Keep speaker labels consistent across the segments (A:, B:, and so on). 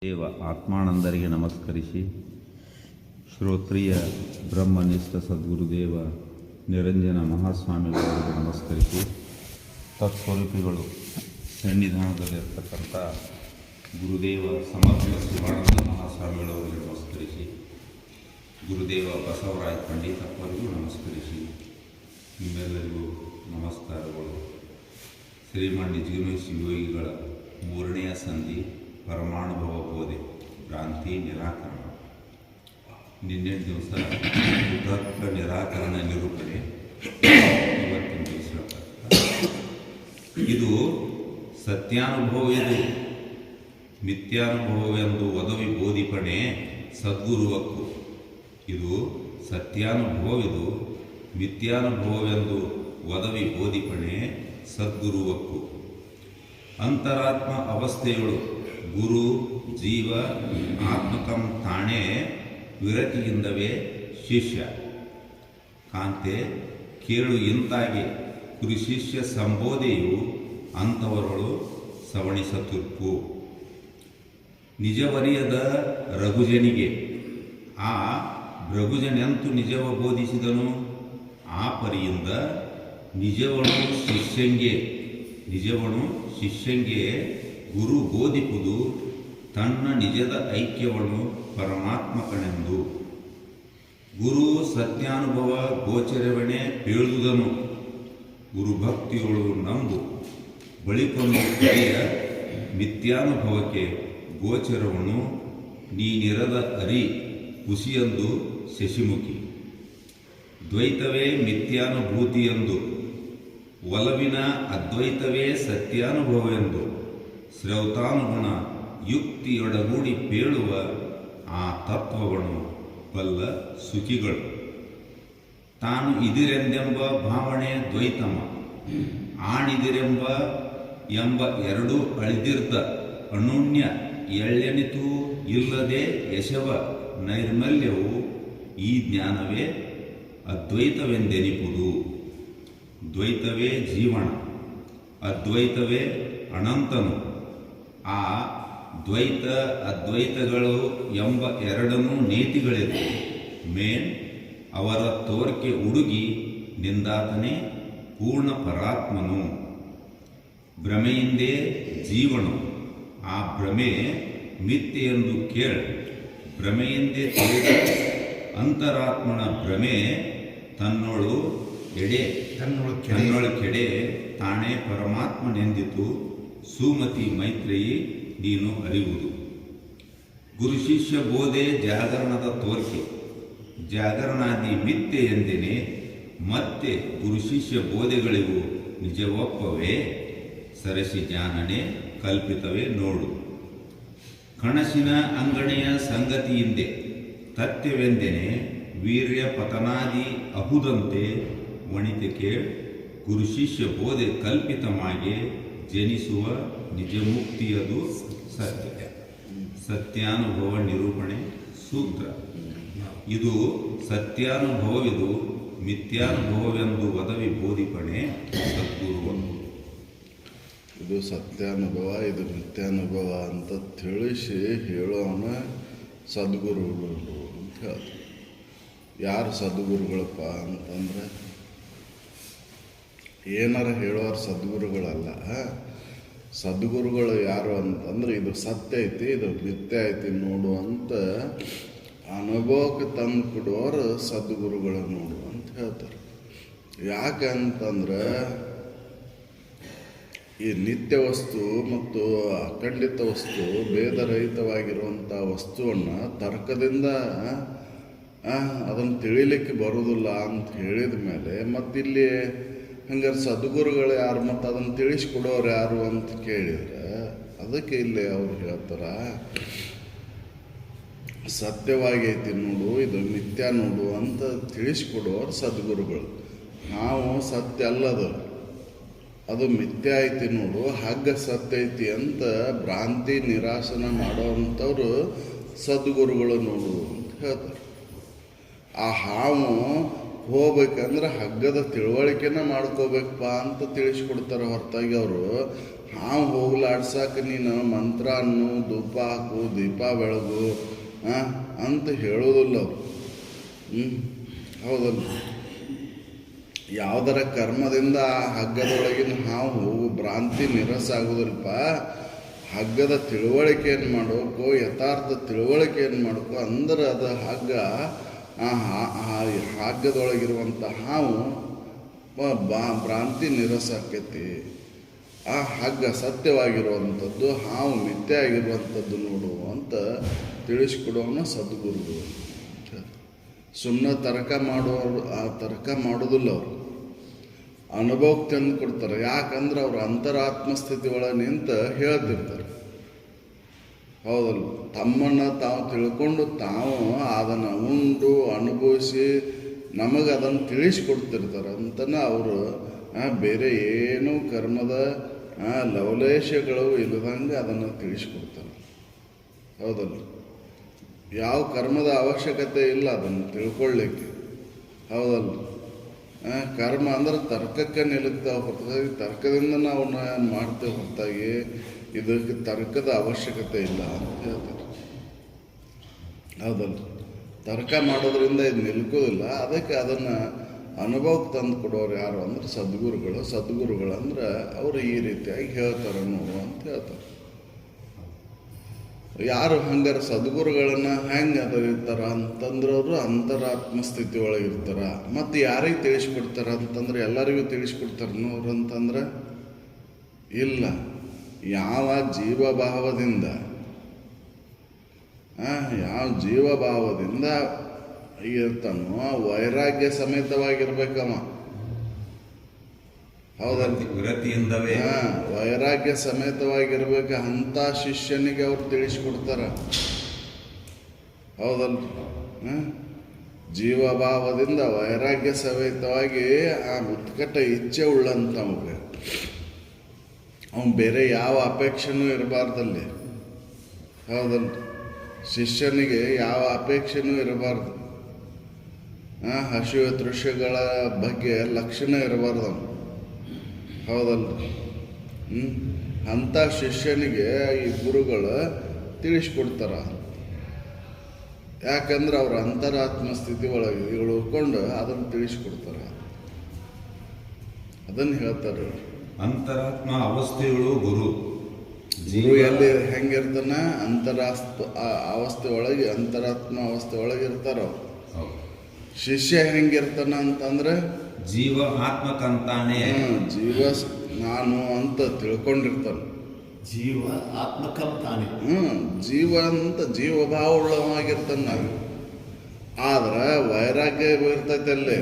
A: ದೇವ ಆತ್ಮಾನಂದರಿಗೆ ನಮಸ್ಕರಿಸಿ, ಶ್ರೋತ್ರಿಯ ಬ್ರಹ್ಮನಿಷ್ಠ ಸದ್ಗುರುದೇವ ನಿರಂಜನ ಮಹಾಸ್ವಾಮಿಗಳಿಗೆ ನಮಸ್ಕರಿಸಿ, ತತ್ಸ್ವರೂಪಿಗಳು ಸನ್ನಿಧಾನದಲ್ಲಿರ್ತಕ್ಕಂಥ ಗುರುದೇವ ಸಮರ್ಥ ಶಿವಾನಂದ ಮಹಾಸ್ವಾಮಿಗಳವರಿಗೆ ನಮಸ್ಕರಿಸಿ, ಗುರುದೇವ ಬಸವರಾಯ ಪಂಡಿತಪ್ಪರಿಗೂ ನಮಸ್ಕರಿಸಿ, ನಿಮ್ಮೆಲ್ಲರಿಗೂ ನಮಸ್ಕಾರಗಳು. ಶ್ರೀಮಾನ್ ನಿಜಗುಣೇಶ್ ಯೋಗಿಗಳ 3ನೇ ಸಂಧಿ ಪರಮಾನುಭವ ಬೋಧೆ ಭ್ರಾಂತಿ ನಿರಾಕರಣ. ನಿನ್ನೆ ದಿವಸ ತರ್ಕ ನಿರಾಕರಣ ನಿರೂಪಣೆ, ಇವತ್ತಿನ ದಿವಸ ಇದು ಸತ್ಯಾನುಭವವಿದು ಮಿಥ್ಯಾನುಭವವೆಂದು ಒದವಿ ಬೋಧಿಪಣೆ ಸದ್ಗುರುವಕ್ಕು. ಇದು ಸತ್ಯಾನುಭವವಿದು ಮಿಥ್ಯಾನುಭವವೆಂದು ಒದವಿ ಬೋಧಿಪಣೆ ಸದ್ಗುರುವಕ್ಕು. ಅಂತರಾತ್ಮ ಅವಸ್ಥೆಗಳು ಗುರು ಜೀವ ಆತ್ಮಕಂ ತಾಣೆ ವಿರತಿಯಿಂದವೇ ಶಿಷ್ಯ ಕಾಂತೆ ಕೇಳು ಇಂತಾಗಿ ಕುರಿ ಶಿಷ್ಯ ಸಂಬೋಧೆಯು ಅಂಥವರಳು ಸವಣಿಸತುರ್ಪು. ನಿಜವರಿಯದ ರಘುಜನಿಗೆ ಆ ರಘುಜನೆಂತು ನಿಜವ ಬೋಧಿಸಿದನು. ಆ ಪರಿಯಿಂದ ನಿಜವನು ಶಿಷ್ಯಂಗೆ ಗುರು ಬೋಧಿಪುದು ತನ್ನ ನಿಜದ ಐಕ್ಯವನ್ನು ಪರಮಾತ್ಮಕನೆಂದು. ಗುರು ಸತ್ಯಾನುಭವ ಗೋಚರವಣೆ ಹೇಳುವುದನು. ಗುರುಭಕ್ತಿಯೊಳು ನಂಬು ಬಳಿಕೊಂಡು ಕಡೆಯ ಮಿಥ್ಯಾನುಭವಕ್ಕೆ ಗೋಚರವನು ನೀನಿರದ ಅರಿ ಹುಸಿಯಂದು ಶಶಿಮುಖಿ. ದ್ವೈತವೇ ಮಿಥ್ಯಾನುಭೂತಿಯೆಂದು, ಒಲವಿನ ಅದ್ವೈತವೇ ಸತ್ಯಾನುಭವವೆಂದು ಶ್ರೌತಾನುಗುಣ ಯುಕ್ತಿಯೊಡಗೂಡಿ ಪೇಳುವ ಆ ತತ್ವಗಳು ಬಲ್ಲ ಸುಖಿಗಳು. ತಾನು ಇದಿರೆಂದೆಂಬ ಭಾವನೆ ದ್ವೈತಮ, ಆಣಿದಿರೆಂಬ ಎರಡೂ ಅಳಿದಿರ್ದ ಅನುಣ್ಯ ಎಳ್ಳೆನಿತೂ ಇಲ್ಲದೆ ಯಶವ ನೈರ್ಮಲ್ಯವು ಈ ಜ್ಞಾನವೇ ಅದ್ವೈತವೆಂದೆನಿಪುದು. ದ್ವೈತವೇ ಜೀವನ, ಅದ್ವೈತವೇ ಅನಂತನು. ಆ ದ್ವೈತ ಅದ್ವೈತಗಳು ಎಂಬ ಎರಡನ್ನೂ ನೀತಿಗಳಿವೆ. ಮೇನ್ ಅವರ ತೋರ್ಕೆ ಉಡುಗಿ ನಿಂದಾತನೇ ಪೂರ್ಣ ಪರಾತ್ಮನು. ಭ್ರಮೆಯಿಂದೇ ಜೀವನು. ಆ ಭ್ರಮೆ ಮಿಥ್ಯೆಯೆಂದು ಕೇಳ. ಭ್ರಮೆಯಿಂದೇ ತಿಳಿದ ಅಂತರಾತ್ಮನ ಭ್ರಮೆ ತನ್ನೊಳು ಕೆಡೆ ತಾನೇ ಪರಮಾತ್ಮನೆಂದಿತು. ಸುಮತಿ ಮೈತ್ರೇಯಿ ನೀನು ಅರಿವುದು. ಗುರು ಶಿಷ್ಯ ಬೋಧೆ ಜಾಗರಣದ ತೋರ್ಕೆ, ಜಾಗರಣಾದಿ ಮಿಥ್ಯೆ ಎಂದೇನೆ. ಮತ್ತೆ ಗುರು ಶಿಷ್ಯ ಬೋಧೆಗಳಿಗೂ ನಿಜವೊಪ್ಪವೇ ಸರಸಿ ಜಾನನೆ ಕಲ್ಪಿತವೇ ನೋಡು. ಕಣಸಿನ ಅಂಗಣೆಯ ಸಂಗತಿಯಿಂದೆ ತಥ್ಯವೆಂದೆನೆ. ವೀರ್ಯ ಪತನಾದಿ ಅಹುದಂತೆ ವಣಿತೆ ಕೇಳ್. ಗುರು ಶಿಷ್ಯ ಬೋಧೆ ಕಲ್ಪಿತಮಾಗಿ ಜನಿಸುವ ನಿಜಮುಕ್ತಿಯದು ಸತ್ಯ. ಸತ್ಯಾನುಭವ ನಿರೂಪಣೆ ಸೂತ್ರ. ಇದು ಸತ್ಯಾನುಭವವಿದು ಮಿಥ್ಯಾನುಭವವೆಂದು ಒದವಿ ಬೋಧಿಪಣೆ ಸದ್ಗುರುವನ್ನು.
B: ಇದು ಸತ್ಯಾನುಭವ, ಇದು ಮಿಥ್ಯಾನುಭವ ಅಂತ ತಿಳಿಸಿ ಹೇಳೋಣ ಸದ್ಗುರುಗಳು ಅಂತ ಹೇಳ್ತಾರೆ. ಯಾರು ಸದ್ಗುರುಗಳಪ್ಪ ಅಂತಂದರೆ ಏನಾರ ಹೇಳೋರು ಸದ್ಗುರುಗಳಲ್ಲ. ಸದ್ಗುರುಗಳು ಯಾರು ಅಂತಂದ್ರೆ ಇದು ಸತ್ಯ ಐತಿ, ಇದು ಮಿಥ್ಯೆ ಐತಿ ನೋಡು ಅಂತ ಅನುಭವಕ್ಕೆ ತಂದು ಕೊಡೋರು ಸದ್ಗುರುಗಳು ನೋಡು ಅಂತ ಹೇಳ್ತಾರೆ. ಯಾಕಂತಂದ್ರೆ ಈ ನಿತ್ಯ ವಸ್ತು ಮತ್ತು ಅಖಂಡಿತ ವಸ್ತು ಭೇದರಹಿತವಾಗಿರುವಂಥ ವಸ್ತುವನ್ನು ತರ್ಕದಿಂದ ಅದನ್ನು ತಿಳಿಲಿಕ್ಕೆ ಬರುವುದಿಲ್ಲ ಅಂತ ಹೇಳಿದ ಮೇಲೆ ಮತ್ತಿಲ್ಲಿ ಹಂಗಾರೆ ಸದ್ಗುರುಗಳು ಯಾರು ಮತ್ತು ಅದನ್ನು ತಿಳಿಸ್ಕೊಡೋರು ಯಾರು ಅಂತ ಕೇಳಿದ್ರೆ ಅದಕ್ಕೆ ಇಲ್ಲಿ ಅವ್ರು ಹೇಳ್ತಾರ ಸತ್ಯವಾಗೈತಿ ನೋಡು, ಇದು ಮಿಥ್ಯ ನೋಡು ಅಂತ ತಿಳಿಸ್ಕೊಡೋರು ಸದ್ಗುರುಗಳು. ನಾವು ಸತ್ಯ ಅಲ್ಲದು, ಅದು ಮಿಥ್ಯ ಐತಿ ನೋಡು, ಹಗ್ಗ ಸತ್ಯ ಐತಿ ಅಂತ ಭ್ರಾಂತಿ ನಿರಾಸನ ಮಾಡೋವಂಥವ್ರು ಸದ್ಗುರುಗಳು ನೋಡು ಅಂತ ಹೇಳ್ತಾರೆ. ಆ ಹಾವು ಹೋಗ್ಬೇಕಂದ್ರೆ ಹಗ್ಗದ ತಿಳುವಳಿಕೆನ ಮಾಡ್ಕೋಬೇಕಪ್ಪ ಅಂತ ತಿಳಿಸ್ಕೊಡ್ತಾರೆ. ಹೊರತಾಗಿ ಅವರು ಹಾವು ಹೋಗ್ಲಾಡ್ಸಕ್ಕೆ ನೀನು ಮಂತ್ರ ಅನ್ನು ಧೂಪ ಹಾಕು ದೀಪ ಬೆಳಗು ಅಂತ ಹೇಳೋದಿಲ್ಲ ಅವರು. ಹೌದಲ್ಲ? ಯಾವುದರ ಕರ್ಮದಿಂದ ಆ ಹಗ್ಗದೊಳಗಿನ ಹಾವು ಹೋಗು ಭ್ರಾಂತಿ ನಿರಸ ಆಗೋದಿಲ್ಪ. ಹಗ್ಗದ ತಿಳುವಳಿಕೆಯನ್ನು ಮಾಡಬೇಕು, ಯಥಾರ್ಥ ತಿಳುವಳಿಕೆಯನ್ನು ಮಾಡಬೇಕು. ಅಂದ್ರೆ ಅದು ಹಗ್ಗ, ಆ ಹಗ್ಗದೊಳಗಿರುವಂಥ ಹಾವು ಭ್ರಾಂತಿ ನಿರಸ ಆಕೈತಿ. ಆ ಹಗ್ಗ ಸತ್ಯವಾಗಿರುವಂಥದ್ದು, ಹಾವು ಮಿಥ್ಯೆ ಆಗಿರುವಂಥದ್ದು ನೋಡು ಅಂತ ತಿಳಿಸ್ಕೊಡೋನ ಸದ್ಗುರುಗಳು. ಸುಮ್ಮನೆ ತರ್ಕ ಮಾಡೋರು ತರ್ಕ ಮಾಡೋದಿಲ್ಲ. ಅವರು ಅನುಭವಕ್ಕೆ ತಂದು ಕೊಡ್ತಾರೆ. ಯಾಕಂದ್ರೆ ಅವ್ರ ಅಂತರಾತ್ಮಸ್ಥಿತಿ ಒಳಗೆ ನಿಂತು ಹೇಳ್ತಿರ್ತಾರೆ. ಹೌದಲ್ಲ? ತಮ್ಮನ್ನು ತಾವು ತಿಳ್ಕೊಂಡು ತಾವು ಅದನ್ನು ಉಂಡು ಅನುಭವಿಸಿ ನಮಗೆ ಅದನ್ನು ತಿಳಿಸ್ಕೊಡ್ತಿರ್ತಾರೆ ಅಂತನ ಅವರು. ಬೇರೆ ಏನೂ ಕರ್ಮದ ಲವಲೇಶಗಳು ಇಲ್ಲದಂಗೆ ಅದನ್ನು ತಿಳಿಸ್ಕೊಡ್ತಾರೆ. ಹೌದಲ್ಲ? ಯಾವ ಕರ್ಮದ ಅವಶ್ಯಕತೆ ಇಲ್ಲ ಅದನ್ನು ತಿಳ್ಕೊಳ್ಳಿಕ್ಕೆ. ಹೌದಲ್ಲ? ಕರ್ಮ ಅಂದ್ರೆ ತರ್ಕಕ್ಕೆ ನಿಲ್ಲುತ್ತಾವೆ ಹೊರತಾಗಿ, ತರ್ಕದಿಂದ ನಾವು ಮಾಡ್ತೇವೆ ಹೊರತಾಗಿ ಇದಕ್ಕೆ ತರ್ಕದ ಅವಶ್ಯಕತೆ ಇಲ್ಲ ಅಂತ ಹೇಳ್ತಾರೆ. ಹೌದಲ್ಲ? ತರ್ಕ ಮಾಡೋದ್ರಿಂದ ಇದು ನಿಲ್ಕೋದಿಲ್ಲ. ಅದಕ್ಕೆ ಅದನ್ನು ಅನುಭವಕ್ಕೆ ತಂದು ಕೊಡೋರು ಯಾರು ಅಂದ್ರೆ ಸದ್ಗುರುಗಳು. ಸದ್ಗುರುಗಳು ಅಂದ್ರೆ ಅವರು ಈ ರೀತಿಯಾಗಿ ಹೇಳ್ತಾರೆ ನೋಡು ಅಂತ ಹೇಳ್ತಾರೆ. ಯಾರು ಹಂಗಾರೆ ಸದ್ಗುರುಗಳನ್ನು ಹೆಂಗೆ ಇರ್ತಾರ ಅಂತಂದ್ರೆ ಅವರು ಅಂತರಾತ್ಮ ಸ್ಥಿತಿ ಒಳಗಿರ್ತಾರ. ಮತ್ತು ಯಾರಿಗೆ ತಿಳಿಸ್ಕೊಡ್ತಾರ ಅಂತಂದ್ರೆ ಎಲ್ಲರಿಗೂ ತಿಳಿಸ್ಕೊಡ್ತಾರೆ ನೋರು ಅಂತಂದ್ರೆ ಇಲ್ಲ. ಯಾವ ಜೀವಭಾವದಿಂದ ಇರ್ತಾನೋ ವೈರಾಗ್ಯ ಸಮೇತವಾಗಿರ್ಬೇಕವ. ಹೌದಲ್ಲ?
A: ವಿರತಿಯಿಂದವೇ
B: ವೈರಾಗ್ಯ ಸಮೇತವಾಗಿರ್ಬೇಕು. ಅಂಥ ಶಿಷ್ಯನಿಗೆ ಅವ್ರು ತಿಳಿಸ್ಕೊಡ್ತಾರ. ಹೌದಲ್ಲ? ಜೀವಭಾವದಿಂದ ವೈರಾಗ್ಯ ಸಮೇತವಾಗಿ ಆ ಉತ್ಕಟ ಇಚ್ಛೆ ಉಳ್ಳಂತವ್ಗೆ ಅವನು ಬೇರೆ ಯಾವ ಅಪೇಕ್ಷೆನೂ ಇರಬಾರ್ದಲ್ಲಿ. ಹೌದಲ್ಲ? ಶಿಷ್ಯನಿಗೆ ಯಾವ ಅಪೇಕ್ಷೆನೂ ಇರಬಾರ್ದು. ಹಸಿವೆ ತೃಷ್ಯಗಳ ಬಗ್ಗೆ ಲಕ್ಷಣ ಇರಬಾರ್ದು. ಹೌದಲ್ಲ? ಅಂಥ ಶಿಷ್ಯನಿಗೆ ಈ ಗುರುಗಳು ತಿಳಿಸ್ಕೊಡ್ತಾರ. ಯಾಕಂದ್ರೆ ಅವ್ರ ಅಂತರಾತ್ಮ ಸ್ಥಿತಿ ಒಳಗೆ ಉಳ್ಕೊಂಡು ಅದನ್ನು ತಿಳಿಸ್ಕೊಡ್ತಾರ. ಅದನ್ನು ಹೇಳ್ತಾರೆ.
A: ಅಂತರಾತ್ಮ ಅವಸ್ಥೆಗಳು ಗುರು.
B: ಗುರು ಎಲ್ಲಿ ಹೆಂಗಿರ್ತಾನ? ಅವಸ್ಥೆ ಒಳಗೆ, ಅಂತರಾತ್ಮ ಅವಸ್ಥೆ ಒಳಗೆ ಇರ್ತಾರ. ಶಿಷ್ಯ ಹೆಂಗಿರ್ತಾನ ಅಂತಂದ್ರೆ
A: ಜೀವ ಆತ್ಮಕಂತಾನೆ.
B: ಜೀವ ನಾನು ಅಂತ ತಿಳ್ಕೊಂಡಿರ್ತಾನೆ.
C: ಜೀವ ಆತ್ಮಕಂತಾನೆ.
B: ಜೀವ ಅಂತ ಜೀವಭಾವ ಉಳ್ಳವಾಗಿರ್ತಾನೆ. ಆದ್ರೆ ವೈರಾಗ್ಯ ಇರ್ತೈತೆ ಅಲ್ಲೇ.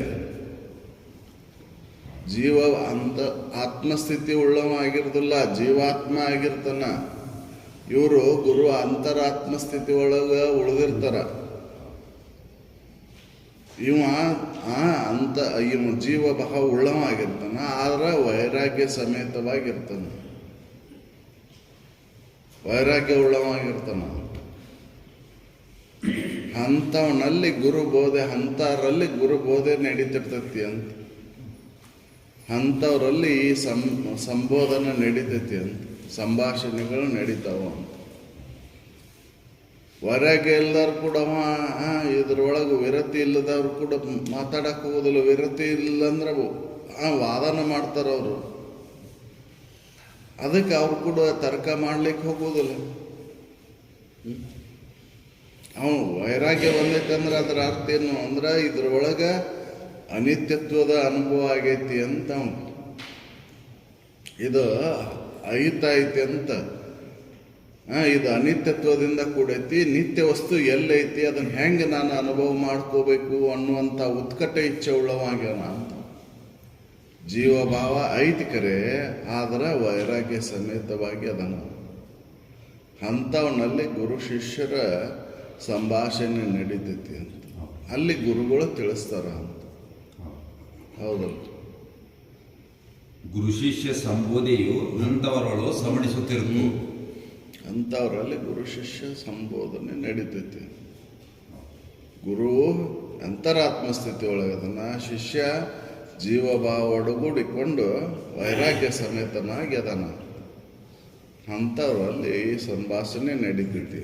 B: ಜೀವ ಅಂತ ಆತ್ಮಸ್ಥಿತಿ ಉಳ್ಳವಾಗಿರೋದಿಲ್ಲ, ಜೀವಾತ್ಮ ಆಗಿರ್ತಾನ. ಇವರು ಗುರು ಅಂತರಾತ್ಮ ಸ್ಥಿತಿ ಒಳಗೆ ಉಳಿದಿರ್ತಾರ. ಇವ ಜೀವಭಾವ ಉಳ್ಳವಾಗಿರ್ತಾನ, ಆದ್ರೆ ವೈರಾಗ್ಯ ಸಮೇತವಾಗಿರ್ತಾನ. ವೈರಾಗ್ಯ ಉಳ್ಳವಾಗಿರ್ತಾನ. ಅಂಥವನಲ್ಲಿ ಗುರುಬೋಧೆ, ಅಂಥವರಲ್ಲಿ ಗುರುಬೋಧೆ ನಡೀತಿರ್ತೈತಿ ಅಂತ. ಅಂಥವ್ರಲ್ಲಿ ಈ ಸಂಬೋಧನೆ ನಡೀತೈತಿ ಅಂತ, ಸಂಭಾಷಣೆಗಳು ನಡೀತಾವ ಅಂತ. ವೈರಾಗ್ಯ ಇಲ್ದವ್ರು ಕೂಡ ಇದ್ರೊಳಗೆ ವಿರತಿ ಇಲ್ಲದವ್ರು ಕೂಡ ಮಾತಾಡಕ್ಕೆ ಹೋಗೋದಿಲ್ಲ. ವಿರತಿ ಇಲ್ಲಂದ್ರೆ ವಾದನ ಮಾಡ್ತಾರೆ ಅವರು. ಅದಕ್ಕೆ ಅವ್ರು ಕೂಡ ತರ್ಕ ಮಾಡ್ಲಿಕ್ಕೆ ಹೋಗೋದಿಲ್ಲ. ಅವನು ವೈರಾಗ್ಯ ಬಂದೈತಂದ್ರೆ ಅದರ ಅರ್ಥ ಏನು ಅಂದ್ರೆ ಇದ್ರೊಳಗೆ ಅನಿತ್ಯತ್ವದ ಅನುಭವ ಆಗೈತಿ ಅಂತ. ಇದು ಐತಿ ಅಂತ. ಇದು ಅನಿತ್ಯತ್ವದಿಂದ ಕೂಡೈತಿ. ನಿತ್ಯ ವಸ್ತು ಎಲ್ಲೈತಿ, ಅದನ್ನು ಹೆಂಗೆ ನಾನು ಅನುಭವ ಮಾಡ್ಕೋಬೇಕು ಅನ್ನುವಂಥ ಉತ್ಕಟ ಇಚ್ಛೆ ಉಳ್ಳವಾಗ್ಯಾನ ಅಂತ. ಜೀವಭಾವ ಐತಿ ಕರೆ, ಆದ್ರೆ ವೈರಾಗ್ಯ ಸಮೇತವಾಗಿ ಅದನ್ನು. ಅಂಥವನಲ್ಲಿ ಗುರು ಶಿಷ್ಯರ ಸಂಭಾಷಣೆ ನಡೀತೈತಿ ಅಂತ. ಅಲ್ಲಿ ಗುರುಗಳು ತಿಳಿಸ್ತಾರ ಅಂತ. ಹೌದಲ್ಲ?
A: ಗುರು ಶಿಷ್ಯ ಸಂಬೋಧೆಯು ಅಂಥವರೊಳು ಸವಣಿಸುತ್ತಿರುವುದು.
B: ಅಂಥವರಲ್ಲಿ ಗುರು ಶಿಷ್ಯ ಸಂಬೋಧನೆ ನಡೀತೈತಿ. ಗುರು ಅಂತರಾತ್ಮಸ್ಥಿತಿ ಒಳಗದನ್ನ, ಶಿಷ್ಯ ಜೀವಭಾವ ಒಡಗೂಡಿಕೊಂಡು ವೈರಾಗ್ಯ ಸಮೇತನಾಗಿ ಅದನ್ನ. ಅಂಥವ್ರಲ್ಲಿ ಈ ಸಂಭಾಷಣೆ ನಡೀತೈತಿ.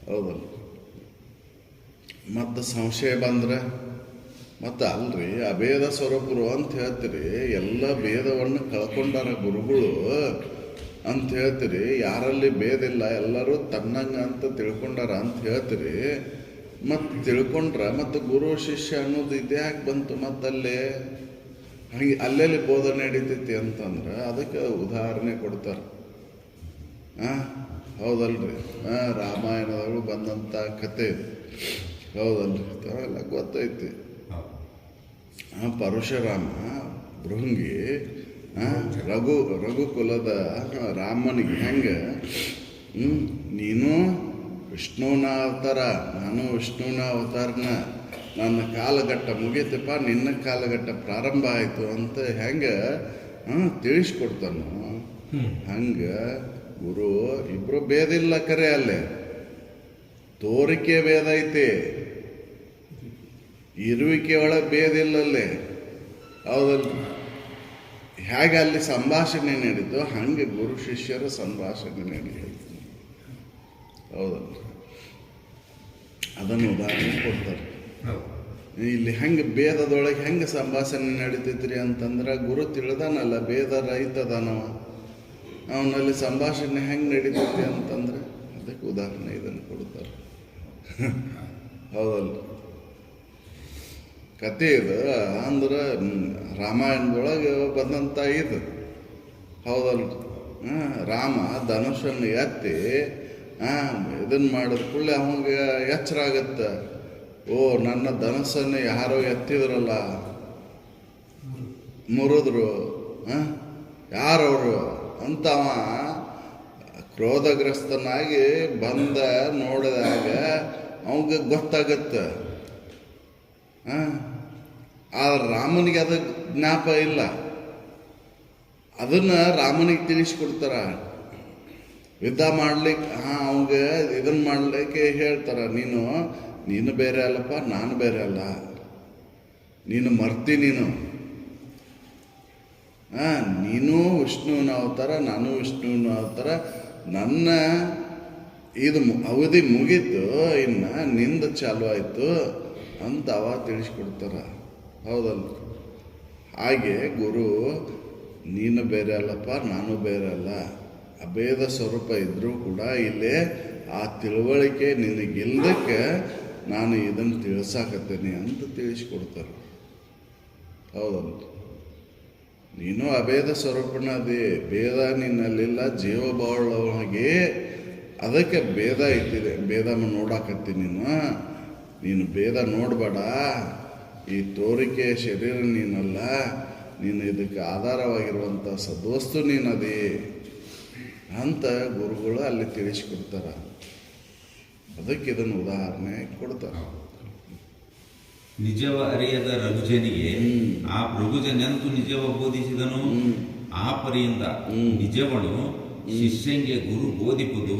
B: ಹೌದಲ್ಲ? ಮತ್ತು ಸಂಶಯ ಬಂದ್ರೆ ಮತ್ತು ಅಲ್ರಿ ಅಭೇದ ಸ್ವರೂಪರು ಅಂತ ಹೇಳ್ತೀರಿ, ಎಲ್ಲ ಭೇದವನ್ನು ಕಳ್ಕೊಂಡಾರ ಗುರುಗಳು ಅಂತ ಹೇಳ್ತೀರಿ. ಯಾರಲ್ಲಿ ಭೇದ ಇಲ್ಲ, ಎಲ್ಲರೂ ತನ್ನಂಗ ಅಂತ ತಿಳ್ಕೊಂಡಾರ ಅಂತ ಹೇಳ್ತೀರಿ. ಮತ್ತು ತಿಳ್ಕೊಂಡ್ರ ಮತ್ತು ಗುರು ಶಿಷ್ಯ ಅನ್ನೋದು ಇದೇ ಯಾಕೆ ಬಂತು? ಮತ್ತಲ್ಲೇ ಹಾಗೆ ಅಲ್ಲೆಲ್ಲಿ ಬೋಧನೆ ನಡೀತೈತಿ ಅಂತಂದ್ರೆ ಅದಕ್ಕೆ ಉದಾಹರಣೆ ಕೊಡ್ತಾರೆ. ಹೌದಲ್ರಿ? ರಾಮಾಯಣದೊಳಗೆ ಬಂದಂಥ ಕತೆ ಹೌದಲ್ರಿ? ಅವೆಲ್ಲ ಗೊತ್ತೈತಿ. ಪರಶುರಾಮ ಭೃಂಗಿ ರಘುಕುಲದ ರಾಮನಿಗೆ ಹೆಂಗೆ ನೀನು ವಿಷ್ಣುವಿನ ಅವತಾರ, ನಾನು ವಿಷ್ಣುವಿನ ಅವತಾರನ, ನನ್ನ ಕಾಲಘಟ್ಟ ಮುಗೀತಪ್ಪ, ನಿನ್ನ ಕಾಲಘಟ್ಟ ಪ್ರಾರಂಭ ಆಯಿತು ಅಂತ ಹೆಂಗೆ ತಿಳಿಸ್ಕೊಡ್ತಾನು. ಹಂಗೆ ಗುರು ಇಬ್ಬರು ಭೇದ ಇಲ್ಲ, ಕರೆ ಅಲ್ಲೇ ತೋರಿಕೆ ಭೇದ ಐತಿ, ಇರುವಿಕೆ ಒಳಗೆ ಭೇದ ಇಲ್ಲಲ್ಲೇ. ಹೌದಲ್ಲ? ಹೇಗೆ ಅಲ್ಲಿ ಸಂಭಾಷಣೆ ನಡೀತು ಹಂಗೆ ಗುರು ಶಿಷ್ಯರ ಸಂಭಾಷಣೆ ನಡೀತು. ಹೌದಲ್ಲ? ಅದನ್ನು ಉದಾಹರಣೆ ಕೊಡ್ತಾರೆ. ಇಲ್ಲಿ ಹೆಂಗೆ ಭೇದದೊಳಗೆ ಹೆಂಗೆ ಸಂಭಾಷಣೆ ನಡೀತೈತ್ರಿ ಅಂತಂದ್ರೆ ಗುರು ತಿಳಿದಾನಲ್ಲ, ಭೇದ ರಹಿತದಾನವ, ಅವನಲ್ಲಿ ಸಂಭಾಷಣೆ ಹೆಂಗೆ ನಡೀತೈತಿ ಅಂತಂದ್ರೆ ಅದಕ್ಕೆ ಉದಾಹರಣೆ ಇದನ್ನು ಕೊಡ್ತಾರೆ. ಹೌದಲ್ಲ? ಕತೆ ಇದು ಅಂದ್ರೆ ರಾಮಾಯಣದೊಳಗೆ ಬಂದಂಥ ಇದು. ಹೌದಲ್ಲ? ರಾಮ ಧನುಷನ್ನು ಎತ್ತಿ ಇದನ್ನು ಮಾಡಿದ ಕೂಡಲೇ ಅವಂಗೆ ಎಚ್ಚರ ಆಗತ್ತೆ, ಓ ನನ್ನ ಧನಸ್ಸನ್ನು ಯಾರೋ ಎತ್ತಿದ್ರಲ್ಲ, ಮುರಿದ್ರು, ಯಾರವರು ಅಂತ ಅವ ಕ್ರೋಧಗ್ರಸ್ತನಾಗಿ ಬಂದ ನೋಡಿದಾಗ ಅವಂಗೆ ಗೊತ್ತಾಗತ್ತೆ. ಆದ್ರೆ ರಾಮನಿಗೆ ಅದು ಜ್ಞಾಪ ಇಲ್ಲ. ಅದನ್ನು ರಾಮನಿಗೆ ತಿಳಿಸ್ಕೊಡ್ತಾರ. ಯುದ್ಧ ಮಾಡ್ಲಿಕ್ಕೆ ಅವಂಗೆ ಇದನ್ನು ಮಾಡ್ಲಿಕ್ಕೆ ಹೇಳ್ತಾರ, ನೀನು ಬೇರೆ ಅಲ್ಲಪ್ಪ, ನಾನು ಬೇರೆ ಅಲ್ಲ, ನೀನು ಮರ್ತಿ, ನೀನು ವಿಷ್ಣುವಿನ ಅವತಾರ, ನಾನು ವಿಷ್ಣುವಿನ ಅವತಾರ, ನನ್ನ ಇದು ಅವಧಿ ಮುಗೀತು, ಇನ್ನು ನಿಂದ ಚಾಲು ಆಯಿತು ಅಂತ ಅವ ತಿಳಿಸ್ಕೊಡ್ತಾರ. ಹೌದಲ್ಲ? ಹಾಗೆ ಗುರು ನೀನು ಬೇರೆ ಅಲ್ಲಪ್ಪ, ನಾನು ಬೇರೆ ಅಲ್ಲ, ಅಭೇದ ಸ್ವರೂಪ ಇದ್ದರೂ ಕೂಡ ಇಲ್ಲೇ ಆ ತಿಳುವಳಿಕೆ ನಿನಗಿಲ್ದಕ್ಕೆ ನಾನು ಇದನ್ನು ತಿಳಿಸಾಕತ್ತೇನೆ ಅಂತ ತಿಳಿಸ್ಕೊಡ್ತಾರೆ. ಹೌದಲ್ಲ? ನೀನು ಅಭೇದ ಸ್ವರೂಪನದೇ, ಭೇದ ನಿನ್ನಲ್ಲಿಲ್ಲ, ಜೀವಭಾವಳೊಳಗೆ ಅದಕ್ಕೆ ಭೇದ ಐತಿದೆ, ಭೇದ ನೋಡಾಕತ್ತೀನಿ. ನೀನು ಭೇದ ನೋಡಬೇಡ, ಈ ತೋರಿಕೆ ಶರೀರ ನೀನಲ್ಲ, ನೀನು ಇದಕ್ಕೆ ಆಧಾರವಾಗಿರುವಂಥ ಸದ್ವಸ್ತು ನೀನದೇ ಅಂತ ಗುರುಗಳು ಅಲ್ಲಿ ತಿಳಿಸ್ಕೊಡ್ತಾರೆ. ಅದಕ್ಕೆ ಇದನ್ನು ಉದಾಹರಣೆ ಕೊಡ್ತಾರೆ.
A: ನಿಜವ ಅರಿಯದ ರಘುಜನಿಗೆ ಆ ರಘುಜನೆಂದು ನಿಜವ ಬೋಧಿಸಿದನು. ಆ ಪರಿಯಿಂದ ನಿಜವನು ಶಿಷ್ಯಂಗೆ ಗುರು ಬೋಧಿಪುದು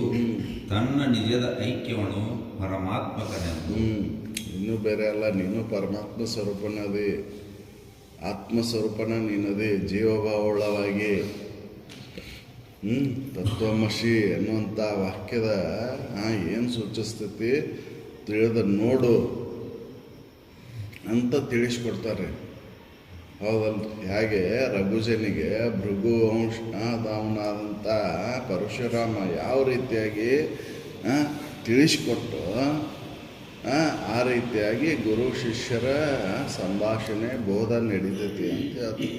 A: ತನ್ನ ನಿಜದ ಐಕ್ಯವನು ಪರಮಾತ್ಮಕನೆಂದು.
B: ಇನ್ನೂ ಬೇರೆ ಅಲ್ಲ, ನೀನು ಪರಮಾತ್ಮ ಸ್ವರೂಪನದೇ, ಆತ್ಮಸ್ವರೂಪನ ನೀನದೇ, ಜೀವಭಾವಳವಾಗಿ. ತತ್ವಮಸಿ ಅನ್ನುವಂಥ ವಾಕ್ಯದ ಏನು ಸೂಚಿಸ್ತೈತಿ ತಿಳಿದ ನೋಡು ಅಂತ ತಿಳಿಸ್ಕೊಡ್ತಾರೆ. ಹೌದಲ್ಲ? ಹೇಗೆ ರಘುಜನಿಗೆ ಭೃಗು ಅವನಾದಂಥ ಪರಶುರಾಮ ಯಾವ ರೀತಿಯಾಗಿ ತಿಳಿಸ್ಕೊಟ್ಟು ಆ ರೀತಿಯಾಗಿ ಗುರು ಶಿಷ್ಯರ ಸಂಭಾಷಣೆ ಬೋಧ ನಡೀತೈತಿ ಅಂತ ಹೇಳ್ತಾರೆ.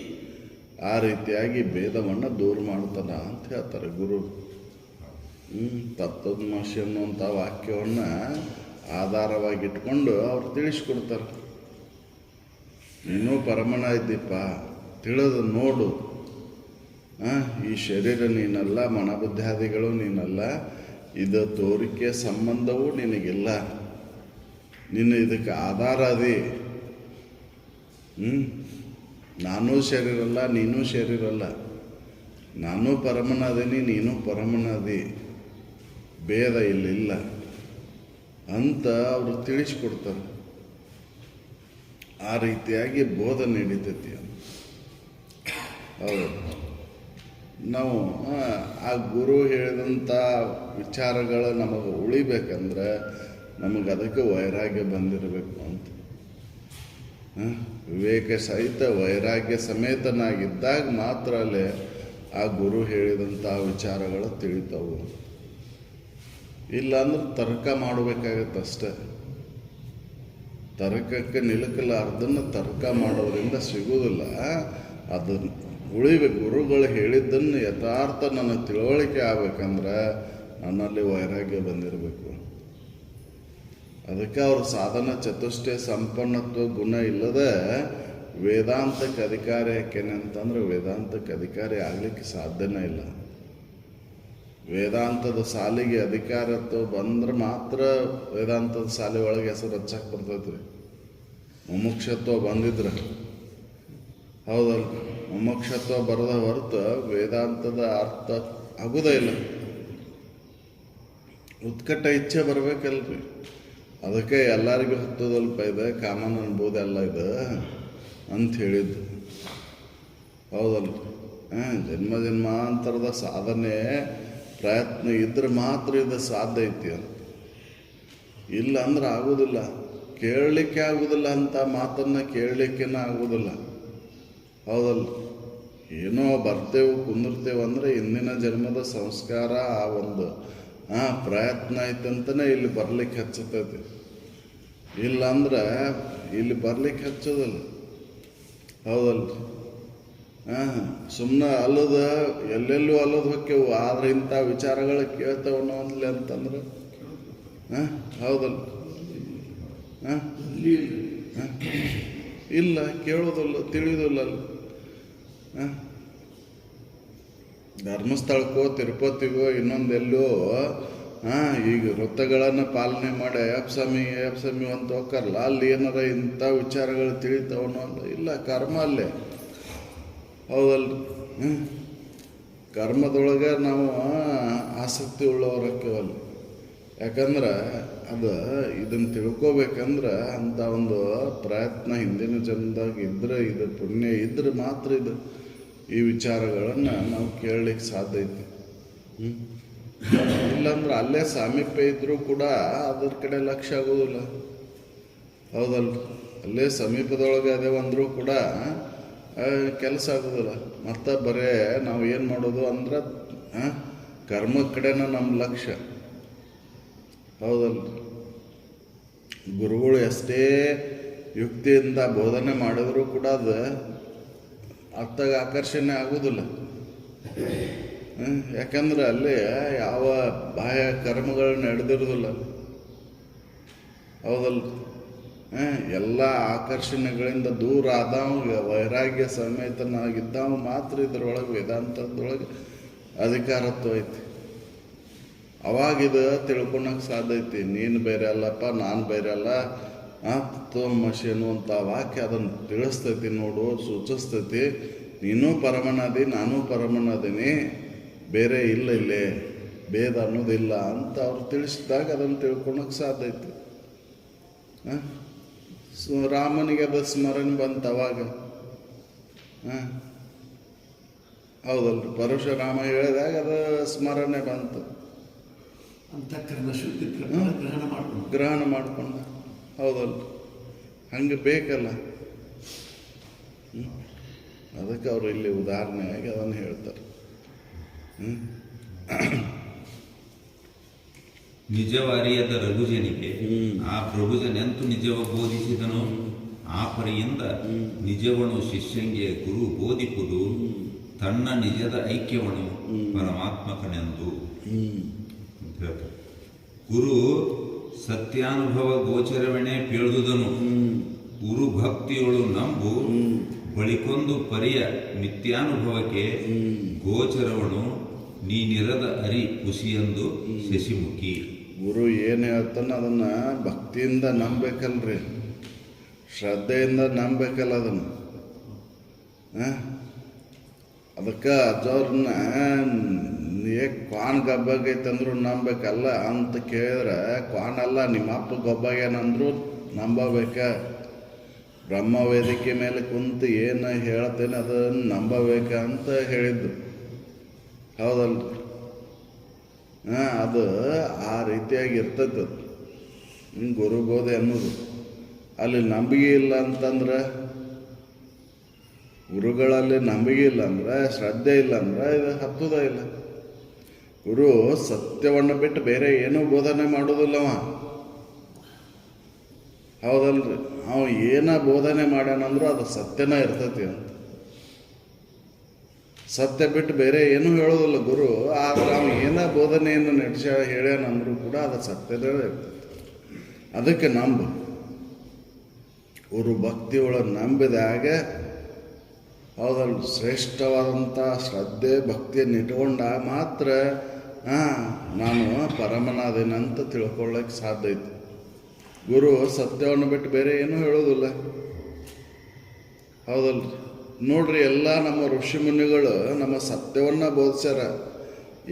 B: ಆ ರೀತಿಯಾಗಿ ಭೇದವನ್ನು ದೂರ ಮಾಡ್ತಾನ ಅಂತ ಹೇಳ್ತಾರೆ ಗುರು. ತತ್ವಮಸಿ ಅನ್ನುವಂಥ ವಾಕ್ಯವನ್ನು ಆಧಾರವಾಗಿಟ್ಕೊಂಡು ಅವ್ರು ತಿಳಿಸ್ಕೊಡ್ತಾರೆ. ನೀನು ಪರಮನ ಇದ್ದೀಪ, ತಿಳಿದು ನೋಡು, ಈ ಶರೀರ ನೀನಲ್ಲ, ಮನಬುದ್ಧಾದಿಗಳು ನೀನಲ್ಲ, ಇದು ತೋರಿಕೆ ಸಂಬಂಧವೂ ನಿನಗಿಲ್ಲ, ನಿನ್ನ ಇದಕ್ಕೆ ಆಧಾರ ಅದೇ. ನಾನೂ ಶರೀರಲ್ಲ, ನೀನೂ ಶರೀರಲ್ಲ, ನಾನು ಪರಮನಾದೀನಿ, ನೀನು ಪರಮನಾದಿ, ಭೇದ ಇಲ್ಲಿಲ್ಲ ಅಂತ ಅವರು ತಿಳಿಸ್ಕೊಡ್ತಾರೆ. ಆ ರೀತಿಯಾಗಿ ಬೋಧ ನಡೀತೈತಿ. ಹೌದು. ನಾವು ಆ ಗುರು ಹೇಳಿದಂಥ ವಿಚಾರಗಳು ನಮಗೆ ಉಳಿಬೇಕಂದ್ರೆ ನಮಗೆ ಅದಕ್ಕೆ ವೈರಾಗ್ಯ ಬಂದಿರಬೇಕು ಅಂತ. ವಿವೇಕ ಸಹಿತ ವೈರಾಗ್ಯ ಸಮೇತನಾಗಿದ್ದಾಗ ಮಾತ್ರ ಅಲ್ಲೇ ಆ ಗುರು ಹೇಳಿದಂಥ ವಿಚಾರಗಳು ತಿಳಿತಾವು. ಇಲ್ಲಾಂದ್ರೆ ತರ್ಕ ಮಾಡಬೇಕಾಗತ್ತೆ ಅಷ್ಟೆ. ತರ್ಕಕ್ಕೆ ನಿಲುಕಲಾರ್ದನ್ನು ತರ್ಕ ಮಾಡೋದ್ರಿಂದ ಸಿಗೋದಿಲ್ಲ. ಅದು ಉಳಿಬೇಕು. ಗುರುಗಳು ಹೇಳಿದ್ದನ್ನು ಯಥಾರ್ಥ ನನ್ನ ತಿಳುವಳಿಕೆ ಆಗ್ಬೇಕಂದ್ರೆ ನನ್ನಲ್ಲಿ ವೈರಾಗ್ಯ ಬಂದಿರಬೇಕು. ಅದಕ್ಕೆ ಅವ್ರ ಸಾಧನ ಚತುಷ್ಟಯ ಸಂಪನ್ನತ್ವ ಗುಣ ಇಲ್ಲದೆ ವೇದಾಂತಕ್ಕೆ ಅಧಿಕಾರಿ ಹಾಕೇನೆ ಅಂತಂದ್ರೆ ವೇದಾಂತಕ್ಕೆ ಅಧಿಕಾರಿ ಆಗ್ಲಿಕ್ಕೆ ಸಾಧ್ಯನೇ ಇಲ್ಲ. ವೇದಾಂತದ ಸಾಲಿಗೆ ಅಧಿಕಾರತ್ವ ಬಂದ್ರೆ ಮಾತ್ರ ವೇದಾಂತದ ಸಾಲಿ ಒಳಗೆ ಹೆಸರು ಹಚ್ಚಕ್ಕೆ ಬರ್ತೈತಿ ರೀ. ಮುಮುಕ್ಷತ್ವ ಬಂದಿದ್ರೆ ಹೌದಲ್ಲ. ಮುಮುಕ್ಷತ್ವ ಬರದ ಹೊರತು ವೇದಾಂತದ ಅರ್ಥ ಆಗೋದೇ ಇಲ್ಲ. ಉತ್ಕಟ ಇಚ್ಛೆ ಬರ್ಬೇಕಲ್ರಿ. ಅದಕ್ಕೆ ಎಲ್ಲರಿಗೂ ಹತ್ತದಲ್ಪ ಇದೆ, ಕಾಮನ್ ಅನ್ಬೋದೆಲ್ಲ ಇದೆ ಅಂತ ಹೇಳಿದ್ದು ಹೌದಲ್ಲ. ಜನ್ಮ ಜನ್ಮಾಂತರದ ಸಾಧನೆ ಪ್ರಯತ್ನ ಇದ್ರೆ ಮಾತ್ರ ಇದು ಸಾಧ್ಯ ಐತಿ ಅಂತ. ಇಲ್ಲ ಅಂದ್ರೆ ಆಗೋದಿಲ್ಲ. ಕೇಳಲಿಕ್ಕೆ ಆಗೋದಿಲ್ಲ ಅಂತ ಮಾತನ್ನು ಕೇಳಲಿಕ್ಕೇನ ಆಗೋದಿಲ್ಲ ಹೌದಲ್ಲ. ಏನೋ ಬರ್ತೇವೆ ಕುಂದಿರ್ತೇವೆ ಅಂದರೆ ಇಂದಿನ ಜನ್ಮದ ಸಂಸ್ಕಾರ ಆ ಒಂದು ಪ್ರಯತ್ನ ಐತಂತನೇ ಇಲ್ಲಿ ಬರ್ಲಿಕ್ಕೆ ಹಚ್ಚತೈತಿ. ಇಲ್ಲಾಂದ್ರೆ ಇಲ್ಲಿ ಬರ್ಲಿಕ್ಕೆ ಹಚ್ಚೋದಲ್ಲ ಹೌದಲ್ಲ. ಸುಮ್ಮನೆ ಅಲ್ಲದ ಎಲ್ಲೆಲ್ಲೂ ಅಲ್ಲದ ಹೊಕ್ಕೇವು. ಆದ್ರೆ ಇಂಥ ವಿಚಾರಗಳು ಕೇಳ್ತಾವನೋ ಅನ್ಲಿ ಅಂತಂದ್ರೆ ಹೌದಲ್ಲ. ಇಲ್ಲ, ಕೇಳೋದಲ್ಲ, ತಿಳಿಯೋದಿಲ್ಲ. ಅಲ್ಲಿ ಧರ್ಮಸ್ಥಳಕ್ಕೋ ತಿರುಪತಿಗೋ ಇನ್ನೊಂದೆಲ್ಲೋ ಈಗ ವೃತ್ತಗಳನ್ನು ಪಾಲನೆ ಮಾಡಿ ಅಯ್ಯಪ್ಪ ಸ್ವಾಮಿ ಅಂತ ಹೋಗ್ತಾರಲ್ಲ, ಅಲ್ಲಿ ಏನಾರ ಇಂಥ ವಿಚಾರಗಳು ತಿಳಿತಾವನೋ ಅಲ್ಲ. ಇಲ್ಲ, ಕರ್ಮ ಅಲ್ಲೇ ಹೌದಲ್ಲ. ಕರ್ಮದೊಳಗೆ ನಾವು ಆಸಕ್ತಿ ಉಳ್ಳವರಕ್ಕವಲ್ಲ. ಯಾಕಂದ್ರೆ ಅದು ಇದನ್ನು ತಿಳ್ಕೊಬೇಕಂದ್ರೆ ಅಂಥ ಒಂದು ಪ್ರಯತ್ನ ಹಿಂದಿನ ಜನ್ಮದಾಗ ಇದ್ರೆ, ಇದು ಪುಣ್ಯ ಇದ್ರೆ ಮಾತ್ರ ಇದು ಈ ವಿಚಾರಗಳನ್ನು ನಾವು ಕೇಳಲಿಕ್ಕೆ ಸಾಧ್ಯ ಐತಿ. ಇಲ್ಲಾಂದ್ರೆ ಅಲ್ಲೇ ಸಾಮೀಪ್ಯ ಇದ್ದರೂ ಕೂಡ ಅದ್ರ ಕಡೆ ಲಕ್ಷ್ಯ ಆಗೋದಿಲ್ಲ ಹೌದಲ್ಲ. ಅಲ್ಲೇ ಸಮೀಪದೊಳಗೆ ಅದೇ ಅಂದರೂ ಕೂಡ ಕೆಲಸ ಆಗೋದಿಲ್ಲ. ಮತ್ತು ಬರೇ ನಾವು ಏನು ಮಾಡೋದು ಅಂದ್ರೆ ಕರ್ಮ ಕಡೆನ ನಮ್ಮ ಲಕ್ಷ್ಯ ಹೌದಲ್ಲ. ಗುರುಗಳು ಎಷ್ಟೇ ಯುಕ್ತಿಯಿಂದ ಬೋಧನೆ ಮಾಡಿದರೂ ಕೂಡ ಅದು ಅರ್ಥಗೆ ಆಕರ್ಷಣೆ ಆಗೋದಿಲ್ಲ. ಯಾಕಂದ್ರೆ ಅಲ್ಲಿ ಯಾವ ಬಾಹ್ಯ ಕರ್ಮಗಳು ನಡೆದಿರೋದಿಲ್ಲ ಹೌದಲ್ಲ. ಎಲ್ಲ ಆಕರ್ಷಣೆಗಳಿಂದ ದೂರ ಆದವ ವೈರಾಗ್ಯ ಸಮೇತನಾಗಿದ್ದಾವ ಮಾತ್ರ ಇದರೊಳಗೆ ವೇದಾಂತದೊಳಗೆ ಅಧಿಕಾರತ್ವ ಐತಿ. ಅವಾಗಿದು ತಿಳ್ಕೊಳಕ್ಕೆ ಸಾಧ್ಯ ಐತಿ. ನೀನು ಬೇರೆ ಅಲ್ಲಪ್ಪ, ನಾನು ಬೇರೆ ಅಲ್ಲ, ತತ್ವಮಸಿ ಅನ್ನುವಂಥ ವಾಕ್ಯ ಅದನ್ನು ತಿಳಿಸ್ತೈತಿ ನೋಡು, ಸೂಚಿಸ್ತೈತಿ. ನೀನು ಪರಮನಾದಿ, ನಾನು ಪರಮನಾದೀನಿ, ಬೇರೆ ಇಲ್ಲ, ಇಲ್ಲೇ ಭೇದ ಅನ್ನೋದಿಲ್ಲ ಅಂತ ಅವ್ರು ತಿಳಿಸಿದಾಗ ಅದನ್ನು ತಿಳ್ಕೊಳಕ್ಕೆ ಸಾಧ್ಯ ಐತಿ. ರಾಮನಿಗೆ ಅದು ಸ್ಮರಣೆ ಬಂತು ಅವಾಗ ಹೌದಲ್ರಿ. ಪರಶುರಾಮ ಹೇಳಿದಾಗ ಅದು ಸ್ಮರಣೆ ಬಂತು.
C: ಅಂತಃಕರಣ ಶುದ್ಧಿ ಗ್ರಹಣ ಮಾಡ್ಕೊಂಡ
B: ಹೌದಲ್ಲ. ಹಂಗೆ ಬೇಕಲ್ಲ. ಅದಕ್ಕೆ ಅವರು ಇಲ್ಲಿ ಉದಾಹರಣೆಯಾಗಿ ಅದನ್ನು ಹೇಳ್ತಾರೆ.
A: ನಿಜವಾರಿಯಾದ ರಘುಜನಿಗೆ ಆ ಪ್ರಭುಜನೆಂತು ನಿಜವ ಬೋಧಿಸಿದನು. ಆ ಪರಿಯಿಂದ ನಿಜವನು ಶಿಷ್ಯಂಗೆ ಗುರು ಬೋಧಿಪುದು ತನ್ನ ನಿಜದ ಐಕ್ಯವನು ಪರಮಾತ್ಮಕನೆಂದು ಹೇಳ್ತಾರೆ. ಗುರು ಸತ್ಯಾನುಭವ ಗೋಚರವಣೆ ಪೇಳುದುದನು. ಗುರು ಭಕ್ತಿಯೊಳು ನಂಬು ಬಳಿಕೊಂದು ಪರಿಯ ಮಿಥ್ಯಾನುಭವಕ್ಕೆ ಗೋಚರವನು ನೀನಿರದ ಅರಿ ಖುಷಿಯೆಂದು ಶಶಿಮುಖಿ.
B: ಗುರು ಏನು ಹೇಳ್ತಾನೆ ಅದನ್ನು ಭಕ್ತಿಯಿಂದ ನಂಬಬೇಕಲ್ರಿ, ಶ್ರದ್ಧೆಯಿಂದ ನಂಬಬೇಕಲ್ಲ ಅದನ್ನು. ಅದಕ್ಕೆ ಅಜ್ಜವ್ರನ್ನ ಕ್ವಾನ್ ಗಬ್ಬಾಗೈತಂದ್ರು ನಂಬಬೇಕಲ್ಲ ಅಂತ ಕೇಳಿದ್ರೆ, ಕ್ವಾನ್ ಅಲ್ಲ ನಿಮ್ಮ ಅಪ್ಪ ಗಬ್ಬಾಗೇನಂದ್ರು ನಂಬಬೇಕ. ಬ್ರಹ್ಮ ವೇದಿಕೆ ಮೇಲೆ ಕುಂತು ಏನು ಹೇಳ್ತೇನೆ ಅದನ್ನು ನಂಬಬೇಕ ಅಂತ ಹೇಳಿದ್ದು ಹೌದಲ್ರಿ? ಅದು ಆ ರೀತಿಯಾಗಿ ಇರ್ತೈತೆ ಅದು ಗುರುಬೋಧೆ ಅನ್ನೋದು. ಅಲ್ಲಿ ನಂಬಿಕೆ ಇಲ್ಲ ಅಂತಂದ್ರೆ, ಗುರುಗಳಲ್ಲಿ ನಂಬಿಕೆ ಇಲ್ಲ ಅಂದ್ರೆ, ಶ್ರದ್ಧೆ ಇಲ್ಲ ಅಂದ್ರೆ ಇದು ಹತ್ತುದ ಇಲ್ಲ. ಗುರು ಸತ್ಯವನ್ನು ಬಿಟ್ಟು ಬೇರೆ ಏನೂ ಬೋಧನೆ ಮಾಡೋದಿಲ್ಲವ. ಹೌದಲ್ರಿ? ಅವ ಏನ ಬೋಧನೆ ಮಾಡ್ಯಾನಂದ್ರೂ ಅದು ಸತ್ಯನ ಇರ್ತೈತಿ ಅಂತ. ಸತ್ಯ ಬಿಟ್ಟು ಬೇರೆ ಏನೂ ಹೇಳೋದಿಲ್ಲ ಗುರು. ಆದ್ರೆ ಅವ್ನು ಏನ ಬೋಧನೆಯನ್ನು ಹೇಳ್ಯಾನಂದ್ರೂ ಕೂಡ ಅದು ಸತ್ಯನೇ ಇರ್ತೈತಿ. ಅದಕ್ಕೆ ನಂಬು. ಗುರು ಭಕ್ತಿಯೊಳಗೆ ನಂಬಿದಾಗ, ಹೌದಲ್ಲ, ಶ್ರೇಷ್ಠವಾದಂಥ ಶ್ರದ್ಧೆ ಭಕ್ತಿಯನ್ನು ಇಟ್ಕೊಂಡಾಗ ಮಾತ್ರ ನಾನು ಪರಮನಾದೇನಂತ ತಿಳ್ಕೊಳ್ಳೋಕೆ ಸಾಧ್ಯ ಐತಿ. ಗುರು ಸತ್ಯವನ್ನು ಬಿಟ್ಟು ಬೇರೆ ಏನೂ ಹೇಳೋದಿಲ್ಲ. ಹೌದಲ್ರಿ? ನೋಡ್ರಿ, ಎಲ್ಲ ನಮ್ಮ ಋಷಿ ಮುನಿಗಳು ನಮ್ಮ ಸತ್ಯವನ್ನು ಬೋಧಿಸ್ಯಾರ.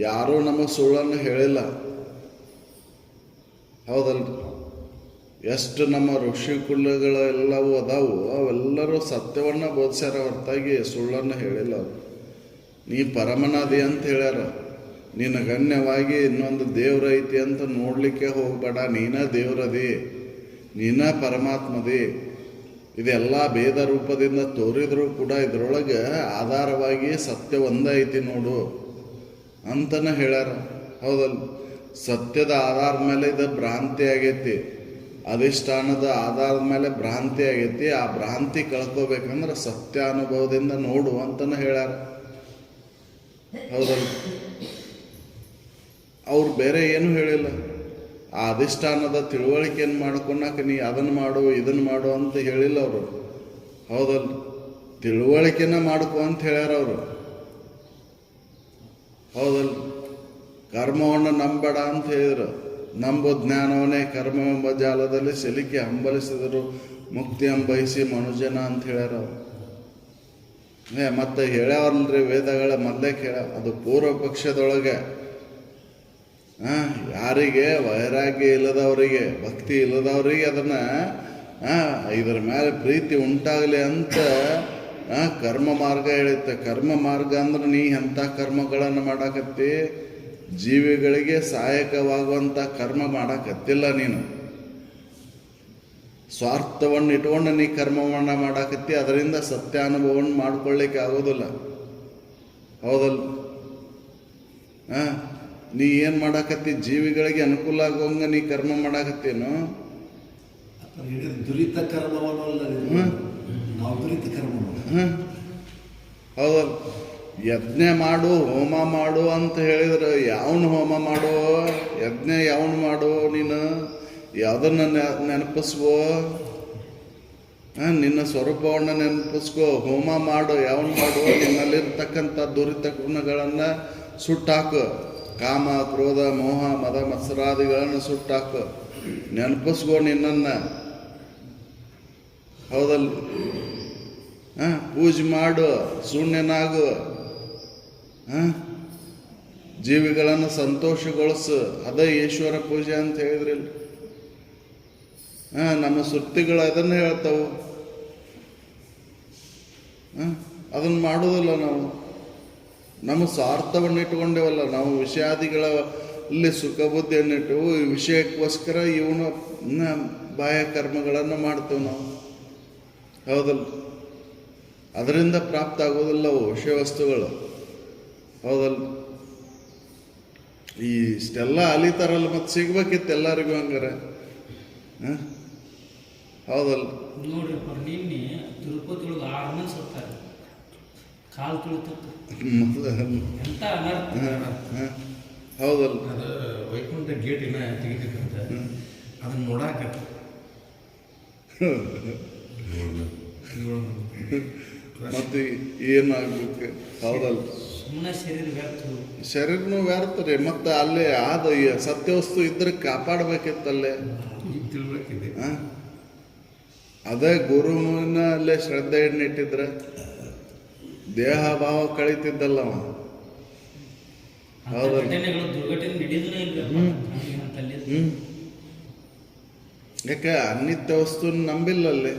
B: ಯಾರೂ ನಮಗೆ ಸುಳ್ಳನ್ನು ಹೇಳಿಲ್ಲ. ಹೌದಲ್ರಿ? ಎಷ್ಟು ನಮ್ಮ ಋಷಿ ಕುಲಗಳೆಲ್ಲವೂ ಅದಾವು, ಅವೆಲ್ಲರೂ ಸತ್ಯವನ್ನು ಬೋಧಿಸ್ಯಾರ, ಹೊರತಾಗಿ ಸುಳ್ಳನ್ನು ಹೇಳಿಲ್ಲ. ಅವರು ನೀ ಪರಮನಾದಿ ಅಂತ ಹೇಳ್ಯಾರ. ನೀನು ಗಣ್ಯವಾಗಿ ಇನ್ನೊಂದು ದೇವ್ರ ಐತಿ ಅಂತ ನೋಡಲಿಕ್ಕೆ ಹೋಗಬೇಡ. ನೀನ ದೇವ್ರದಿ, ನೀನ ಪರಮಾತ್ಮದಿ. ಇದೆಲ್ಲ ಭೇದ ರೂಪದಿಂದ ತೋರಿದರೂ ಕೂಡ ಇದರೊಳಗೆ ಆಧಾರವಾಗಿ ಸತ್ಯ ಒಂದೇ ಐತಿ ನೋಡು ಅಂತಲೇ ಹೇಳ್ಯಾರ. ಹೌದಲ್ಲ? ಸತ್ಯದ ಆಧಾರದ ಮೇಲೆ ಇದು ಭ್ರಾಂತಿ ಆಗೈತಿ. ಅಧಿಷ್ಠಾನದ ಆಧಾರದ ಮೇಲೆ ಭ್ರಾಂತಿ ಆಗೈತಿ. ಆ ಭ್ರಾಂತಿ ಕಳ್ಕೋಬೇಕಂದ್ರೆ ಸತ್ಯ ಅನುಭವದಿಂದ ನೋಡು ಅಂತಲೇ ಹೇಳ್ಯಾರ. ಹೌದಲ್ಲ? ಅವ್ರು ಬೇರೆ ಏನೂ ಹೇಳಿಲ್ಲ. ಆ ಅಧಿಷ್ಠಾನದ ತಿಳುವಳಿಕೆಯನ್ನು ಮಾಡ್ಕೊಳಕ್ಕೆ ನೀ ಅದನ್ನು ಮಾಡು ಇದನ್ನು ಮಾಡು ಅಂತ ಹೇಳಿಲ್ಲ ಅವರು. ಹೌದಲ್ಲ? ತಿಳುವಳಿಕೆನ ಮಾಡ್ಕೊ ಅಂತ ಹೇಳ್ಯಾರ ಅವರು. ಹೌದಲ್ಲ? ಕರ್ಮವನ್ನು ನಂಬೇಡ ಅಂತ ಹೇಳಿದ್ರು. ನಂಬೋ ಜ್ಞಾನವನ್ನೇ ಕರ್ಮವೆಂಬ ಜಾಲದಲ್ಲಿ ಸಿಲುಕಿ ಹಂಬಲಿಸಿದರು ಮುಕ್ತಿ ಬಯಸಿ ಮನುಜನ ಅಂತ ಹೇಳ್ಯಾರ ಅವರು. ಮತ್ತೆ ಹೇಳ್ಯಾವಲ್ರಿ ವೇದಗಳ ಮೊದಲೇ ಅದು ಪೂರ್ವ ಪಕ್ಷದೊಳಗೆ ಯಾರಿಗೆ ವೈರಾಗ್ಯ ಇಲ್ಲದವರಿಗೆ, ಭಕ್ತಿ ಇಲ್ಲದವರಿಗೆ ಅದನ್ನು ಇದರ ಮೇಲೆ ಪ್ರೀತಿ ಉಂಟಾಗಲಿ ಅಂತ ಕರ್ಮ ಮಾರ್ಗ ಹೇಳುತ್ತೆ. ಕರ್ಮ ಮಾರ್ಗ ಅಂದ್ರೆ ನೀ ಎಂಥ ಕರ್ಮಗಳನ್ನು ಮಾಡಾಕತ್ತಿ? ಜೀವಿಗಳಿಗೆ ಸಹಾಯಕವಾಗುವಂಥ ಕರ್ಮ ಮಾಡಾಕತ್ತಿಲ್ಲ. ನೀನು ಸ್ವಾರ್ಥವನ್ನು ಇಟ್ಕೊಂಡು ನೀ ಕರ್ಮವನ್ನು ಮಾಡಾಕತ್ತಿ. ಅದರಿಂದ ಸತ್ಯಾನುಭವವನ್ನು ಮಾಡ್ಕೊಳ್ಳಿಕ್ಕೆ ಆಗೋದಿಲ್ಲ. ಹೌದಲ್ಲ? ನೀ ಏನು ಮಾಡಾಕತ್ತಿ? ಜೀವಿಗಳಿಗೆ ಅನುಕೂಲ ಆಗುವಂಗ ನೀ ಕರ್ಮ ಮಾಡಾಕತ್ತೇನು?
C: ದುರಿತ ಕರ್ಮವನ್ನಲ್ಲ, ನಾವು ದುರಿತ ಕರ್ಮ.
B: ಹೌದಲ್ಲ? ಯಜ್ಞ ಮಾಡು, ಹೋಮ ಮಾಡು ಅಂತ ಹೇಳಿದ್ರೆ ಯಾವನು ಹೋಮ ಮಾಡು? ಯಜ್ಞ ಯಾವನು ಮಾಡು? ನೀನು ಯಾವುದನ್ನು ನೆನಪಿಸ್ಕೋ? ನಿನ್ನ ಸ್ವರೂಪವನ್ನು ನೆನಪಿಸ್ಕೋ. ಹೋಮ ಮಾಡು, ಯಾವನು ಮಾಡು? ನಿನ್ನಲ್ಲಿರ್ತಕ್ಕಂಥ ದುರಿತ ಗುಣಗಳನ್ನು ಸುಟ್ಟಾಕು. ಕಾಮ, ಕ್ರೋಧ, ಮೋಹ, ಮದ, ಮತ್ಸರಾದಿಗಳನ್ನು ಸುಟ್ಟಾಕು. ನೆನಪಿಸ್ಕೋ ನಿನ್ನನ್ನು. ಹೌದಲ್ಲ? ಪೂಜೆ ಮಾಡು, ಶೂನ್ಯನಾಗು. ಜೀವಿಗಳನ್ನು ಸಂತೋಷಗೊಳಿಸು. ಅದೇ ಈಶ್ವರ ಪೂಜೆ ಅಂತ ಹೇಳಿದ್ರಿಲ್ಲ. ನಮ್ಮ ಸುತ್ತಿಗಳು ಅದನ್ನು ಹೇಳ್ತಾವು. ಅದನ್ನು ಮಾಡೋದಿಲ್ಲ ನಾವು. ನಮ್ಮ ಸ್ವಾರ್ಥವನ್ನು ಇಟ್ಕೊಂಡೇವಲ್ಲ ನಾವು. ವಿಷಯಾದಿಗಳಲ್ಲಿ ಸುಖ ಬುದ್ಧಿಯನ್ನಿಟ್ಟು ಈ ವಿಷಯಕ್ಕೋಸ್ಕರ ಇವನ ಬಾಹ್ಯ ಕರ್ಮಗಳನ್ನು ಮಾಡ್ತೇವೆ ನಾವು. ಹೌದಲ್ಲ? ಅದರಿಂದ ಪ್ರಾಪ್ತ ಆಗೋದಿಲ್ಲ ಅವು ವಿಷಯ ವಸ್ತುಗಳು. ಹೌದಲ್ಲ? ಇಷ್ಟೆಲ್ಲ ಅಲಿತಾರಲ್ಲ, ಮತ್ತೆ ಸಿಗ್ಬೇಕಿತ್ತು ಎಲ್ಲರಿಗೂ ಹಂಗಾರೆ. ಹೌದಲ್ಲ?
D: ನೋಡ್ರಿಪ್ಪ, ನಿನ್ನೆ ತಿರುಪತಿ ಒಳಗೆ 6 ಮಂದಿ ಸತ್ತಾರೆ. ಕಾಲು ತುಳಿತಕ್ಕೆ ಎಂತ ಅನರ್ಥ.
B: ಹೌದಲ್ಲ?
E: ಅದು ವೈಕುಂಠ ಗೇಟ್ ಇನ್ನ ತೆಗಿತಕ್ಕಂತ ಅದನ್ನ ನೋಡಾಕ
B: ಮತ್ತೆ ಏನಾಗ್ಬೇಕು? ಹೌದಲ್ಲ?
D: ಸುಮ್ಮನೆ ಶರೀರ ವ್ಯರ್ಥ.
B: ಶರೀರನೂ ವ್ಯರ್ಥ ರೀ. ಮತ್ತೆ ಅಲ್ಲೇ ಅದು ಸತ್ಯವಸ್ತು ಇದ್ರೆ ಕಾಪಾಡಬೇಕಿತ್ತಲ್ಲೇ.
E: ತಿಳ್ಬೇಕಿದೆ.
B: ಅದೇ ಗುರುವಿನಲ್ಲೇ ಶ್ರದ್ಧೆಯನ್ನು ಇಟ್ಟಿದ್ರೆ ದೇಹ ಭಾವ ಕಳೀತಿದ್ದಲ್ಲ ಅವ. ಹೌದಲ್ಲ?
D: ದುರ್ಘಟನೆ ನಡೆಯೋದೇ ಇಲ್ಲ.
B: ಯಾಕೆ ಅನಿತ್ಯ ವಸ್ತುನ ನಂಬಿಲ್ಲಲ್ಲಿ.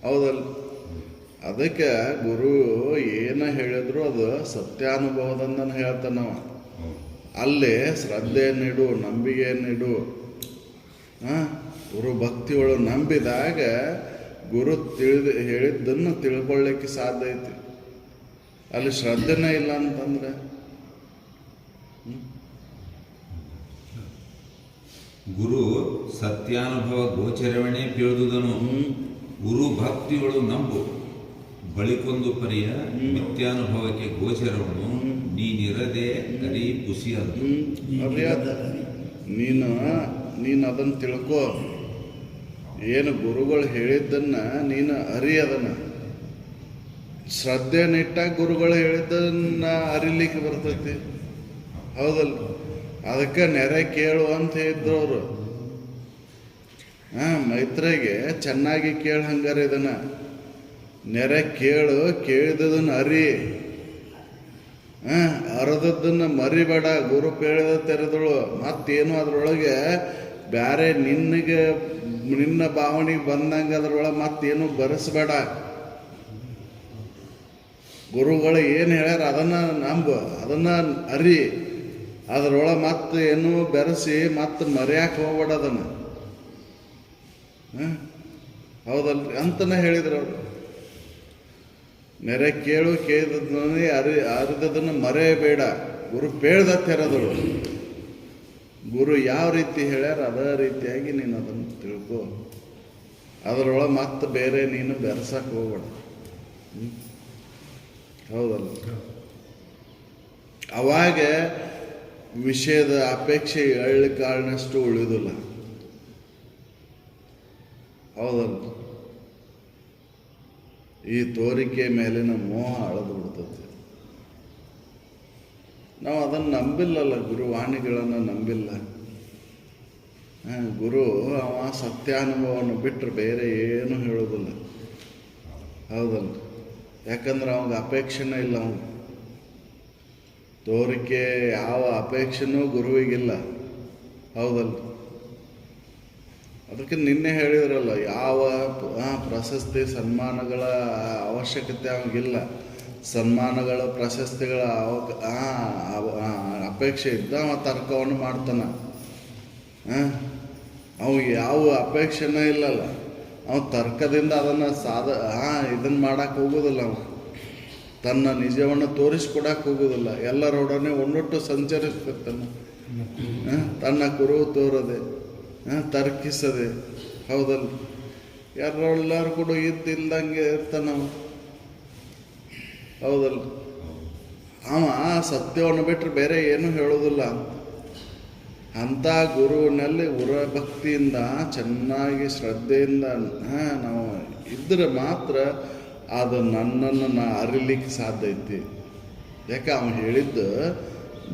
B: ಹೌದಲ್ಲ? ಅದಕ್ಕೆ ಗುರು ಏನ ಹೇಳಿದ್ರು ಅದು ಸತ್ಯಾನುಭವದಿಂದ ಹೇಳ್ತಾನವ. ಅಲ್ಲಿ ಶ್ರದ್ಧೆಯನ್ನಿಡು, ನಂಬಿಕೆಯನ್ನಿಡು. ಗುರು ಭಕ್ತಿಗಳು ನಂಬಿದಾಗ ಗುರು ಹೇಳಿದ್ದನ್ನು ತಿಳ್ಕೊಳ್ಳಿಕ್ಕೆ ಸಾಧ್ಯ ಐತಿ. ಅಲ್ಲಿ ಶ್ರದ್ಧೆನೇ ಇಲ್ಲ ಅಂತಂದ್ರೆ
A: ಗುರು ಸತ್ಯಾನುಭವ ಗೋಚರವಣೆ ಪೇಳುವುದನು ಗುರು ಭಕ್ತಿಗಳು ನಂಬು ಬಳಿಕೊಂದು ಪರಿಯ ಮಿಥ್ಯಾನುಭವಕ್ಕೆ ಗೋಚರವನು ನೀನಿರದೆ ಅರಿ ಪುಸಿಯದು.
B: ನೀನು ಅದನ್ನು ತಿಳ್ಕೊ. ಏನು ಗುರುಗಳು ಹೇಳಿದ್ದನ್ನ ನೀನು ಅರಿಯದನ್ನ ಶ್ರದ್ಧೆನಿಟ್ಟಾಗ ಗುರುಗಳು ಹೇಳಿದ್ದನ್ನ ಅರಿಲಿಕ್ಕೆ ಬರ್ತೈತಿ. ಹೌದಲ್ಲ? ಅದಕ್ಕೆ ನೆರೆ ಕೇಳು ಅಂತ ಹೇಳಿದ್ರು ಅವರು. ಮೈತ್ರಿಗೆ ಚೆನ್ನಾಗಿ ಕೇಳು ಹಂಗಾರೆ ಇದನ್ನ ನೆರೆ ಕೇಳು, ಕೇಳಿದದನ್ನ ಅರಿ, ಅರದದ್ದನ್ನ ಮರಿಬೇಡ. ಗುರು ಕೇಳಿದ ತೆರೆದಳು ಮತ್ತೇನು ಅದ್ರೊಳಗೆ ಬ್ಯಾರೆ ನಿನ್ನ ಭಾವನೆಗೆ ಬಂದಂಗೆ ಅದ್ರೊಳಗೆ ಮತ್ತೇನು ಬರೆಸ್ಬೇಡ. ಗುರುಗಳು ಏನು ಹೇಳ್ಯಾರ ಅದನ್ನ ನಂಬು, ಅದನ್ನ ಅರಿ. ಅದರೊಳಗೆ ಮತ್ತೆ ಏನು ಬೆರೆಸಿ ಮತ್ತೆ ಮರೆಯಕ್ಕೆ ಹೋಗ್ಬೇಡ ಅದನ್ನ. ಹೌದಲ್ರಿ ಅಂತನೇ ಹೇಳಿದ್ರು ಅವರು. ನೆರೆ ಕೇಳು, ಕೇಳಿದದನ್ನೇ ಅರಿದದನ್ನು ಮರೆಯಬೇಡ. ಗುರು ಪೇಳ್ದ ತೆರೆದಳು. ಗುರು ಯಾವ ರೀತಿ ಹೇಳ್ಯಾರ ಅದೇ ರೀತಿಯಾಗಿ ನೀನು ಅದನ್ನು ತಿಳ್ಕೊ. ಅದರೊಳಗೆ ಮತ್ತೆ ಬೇರೆ ನೀನು ಬೆರೆಸಕ್ಕೆ ಹೋಗ್ಬೇಡ. ಹೌದಲ್ಲ? ಅವಾಗ ವಿಷಯದ ಅಪೇಕ್ಷೆ ಎಳ್ಳು ಕಾರಣಷ್ಟು ಉಳಿದಿಲ್ಲ. ಹೌದಲ್ಲ? ಈ ತೋರಿಕೆ ಮೇಲಿನ ಮೋಹ ಅಳದು ಬಿಡ್ತದೆ. ನಾವು ಅದನ್ನು ನಂಬಿಲ್ಲಲ್ಲ, ಗುರುವಾಣಿಗಳನ್ನು ನಂಬಿಲ್ಲ. ಗುರು ಅವ ಸತ್ಯಾನುಭವವನ್ನು ಬಿಟ್ಟರೆ ಬೇರೆ ಏನು ಹೇಳೋದಿಲ್ಲ. ಹೌದಲ್ಲ? ಯಾಕಂದ್ರೆ ಅವಂಗೆ ಅಪೇಕ್ಷೆನೇ ಇಲ್ಲ. ಅವನು ತೋರಿಕೆ ಯಾವ ಅಪೇಕ್ಷೆನೂ ಗುರುವಿಗಿಲ್ಲ. ಹೌದಲ್ಲ? ಅದಕ್ಕೆ ನಿನ್ನೆ ಹೇಳಿದ್ರಲ್ಲ, ಯಾವ ಪ್ರಶಸ್ತಿ ಸನ್ಮಾನಗಳ ಅವಶ್ಯಕತೆ ಅವನಿಗಿಲ್ಲ. ಸನ್ಮಾನಗಳ ಪ್ರಶಸ್ತಿಗಳ ಅಪೇಕ್ಷೆ ಇದ್ದ ಅವ ತರ್ಕವನ್ನು ಮಾಡ್ತಾನೆ. ಅವಿಗೆ ಯಾವ ಅಪೇಕ್ಷೆನೇ ಇಲ್ಲಲ್ಲ. ಅವನು ತರ್ಕದಿಂದ ಅದನ್ನು ಇದನ್ನು ಮಾಡಕ್ಕೆ ಹೋಗೋದಿಲ್ಲ. ಅವ ತನ್ನ ನಿಜವನ್ನು ತೋರಿಸ್ಕೊಡಕ್ಕೆ ಹೋಗೋದಿಲ್ಲ. ಎಲ್ಲರೊಡನೆ ಒನ್ನೊಟ್ಟು ಸಂಚರಿಸ್ತಿರ್ತಾನೆ. ತನ್ನ ಕುರುಹು ತೋರದೆ, ತರ್ಕಿಸದೆ. ಹೌದಲ್ಲ? ಎಲ್ಲರೂ ಕೂಡ ಇದ್ದಿಲ್ದಂಗೆ ಇರ್ತಾನವ. ಹೌದಲ್ಲ? ಅವ ಸತ್ಯವನ್ನು ಬಿಟ್ಟರೆ ಬೇರೆ ಏನು ಹೇಳೋದಿಲ್ಲ. ಅಂಥ ಗುರುವಿನಲ್ಲಿ ಭಕ್ತಿಯಿಂದ ಚೆನ್ನಾಗಿ ಶ್ರದ್ಧೆಯಿಂದ ನಾವು ಇದ್ರೆ ಮಾತ್ರ ಅದು ನನ್ನನ್ನು ಅರಿಲಿಕ್ಕೆ ಸಾಧ್ಯ ಐತಿ. ಯಾಕೆ ಅವನು ಹೇಳಿದ್ದು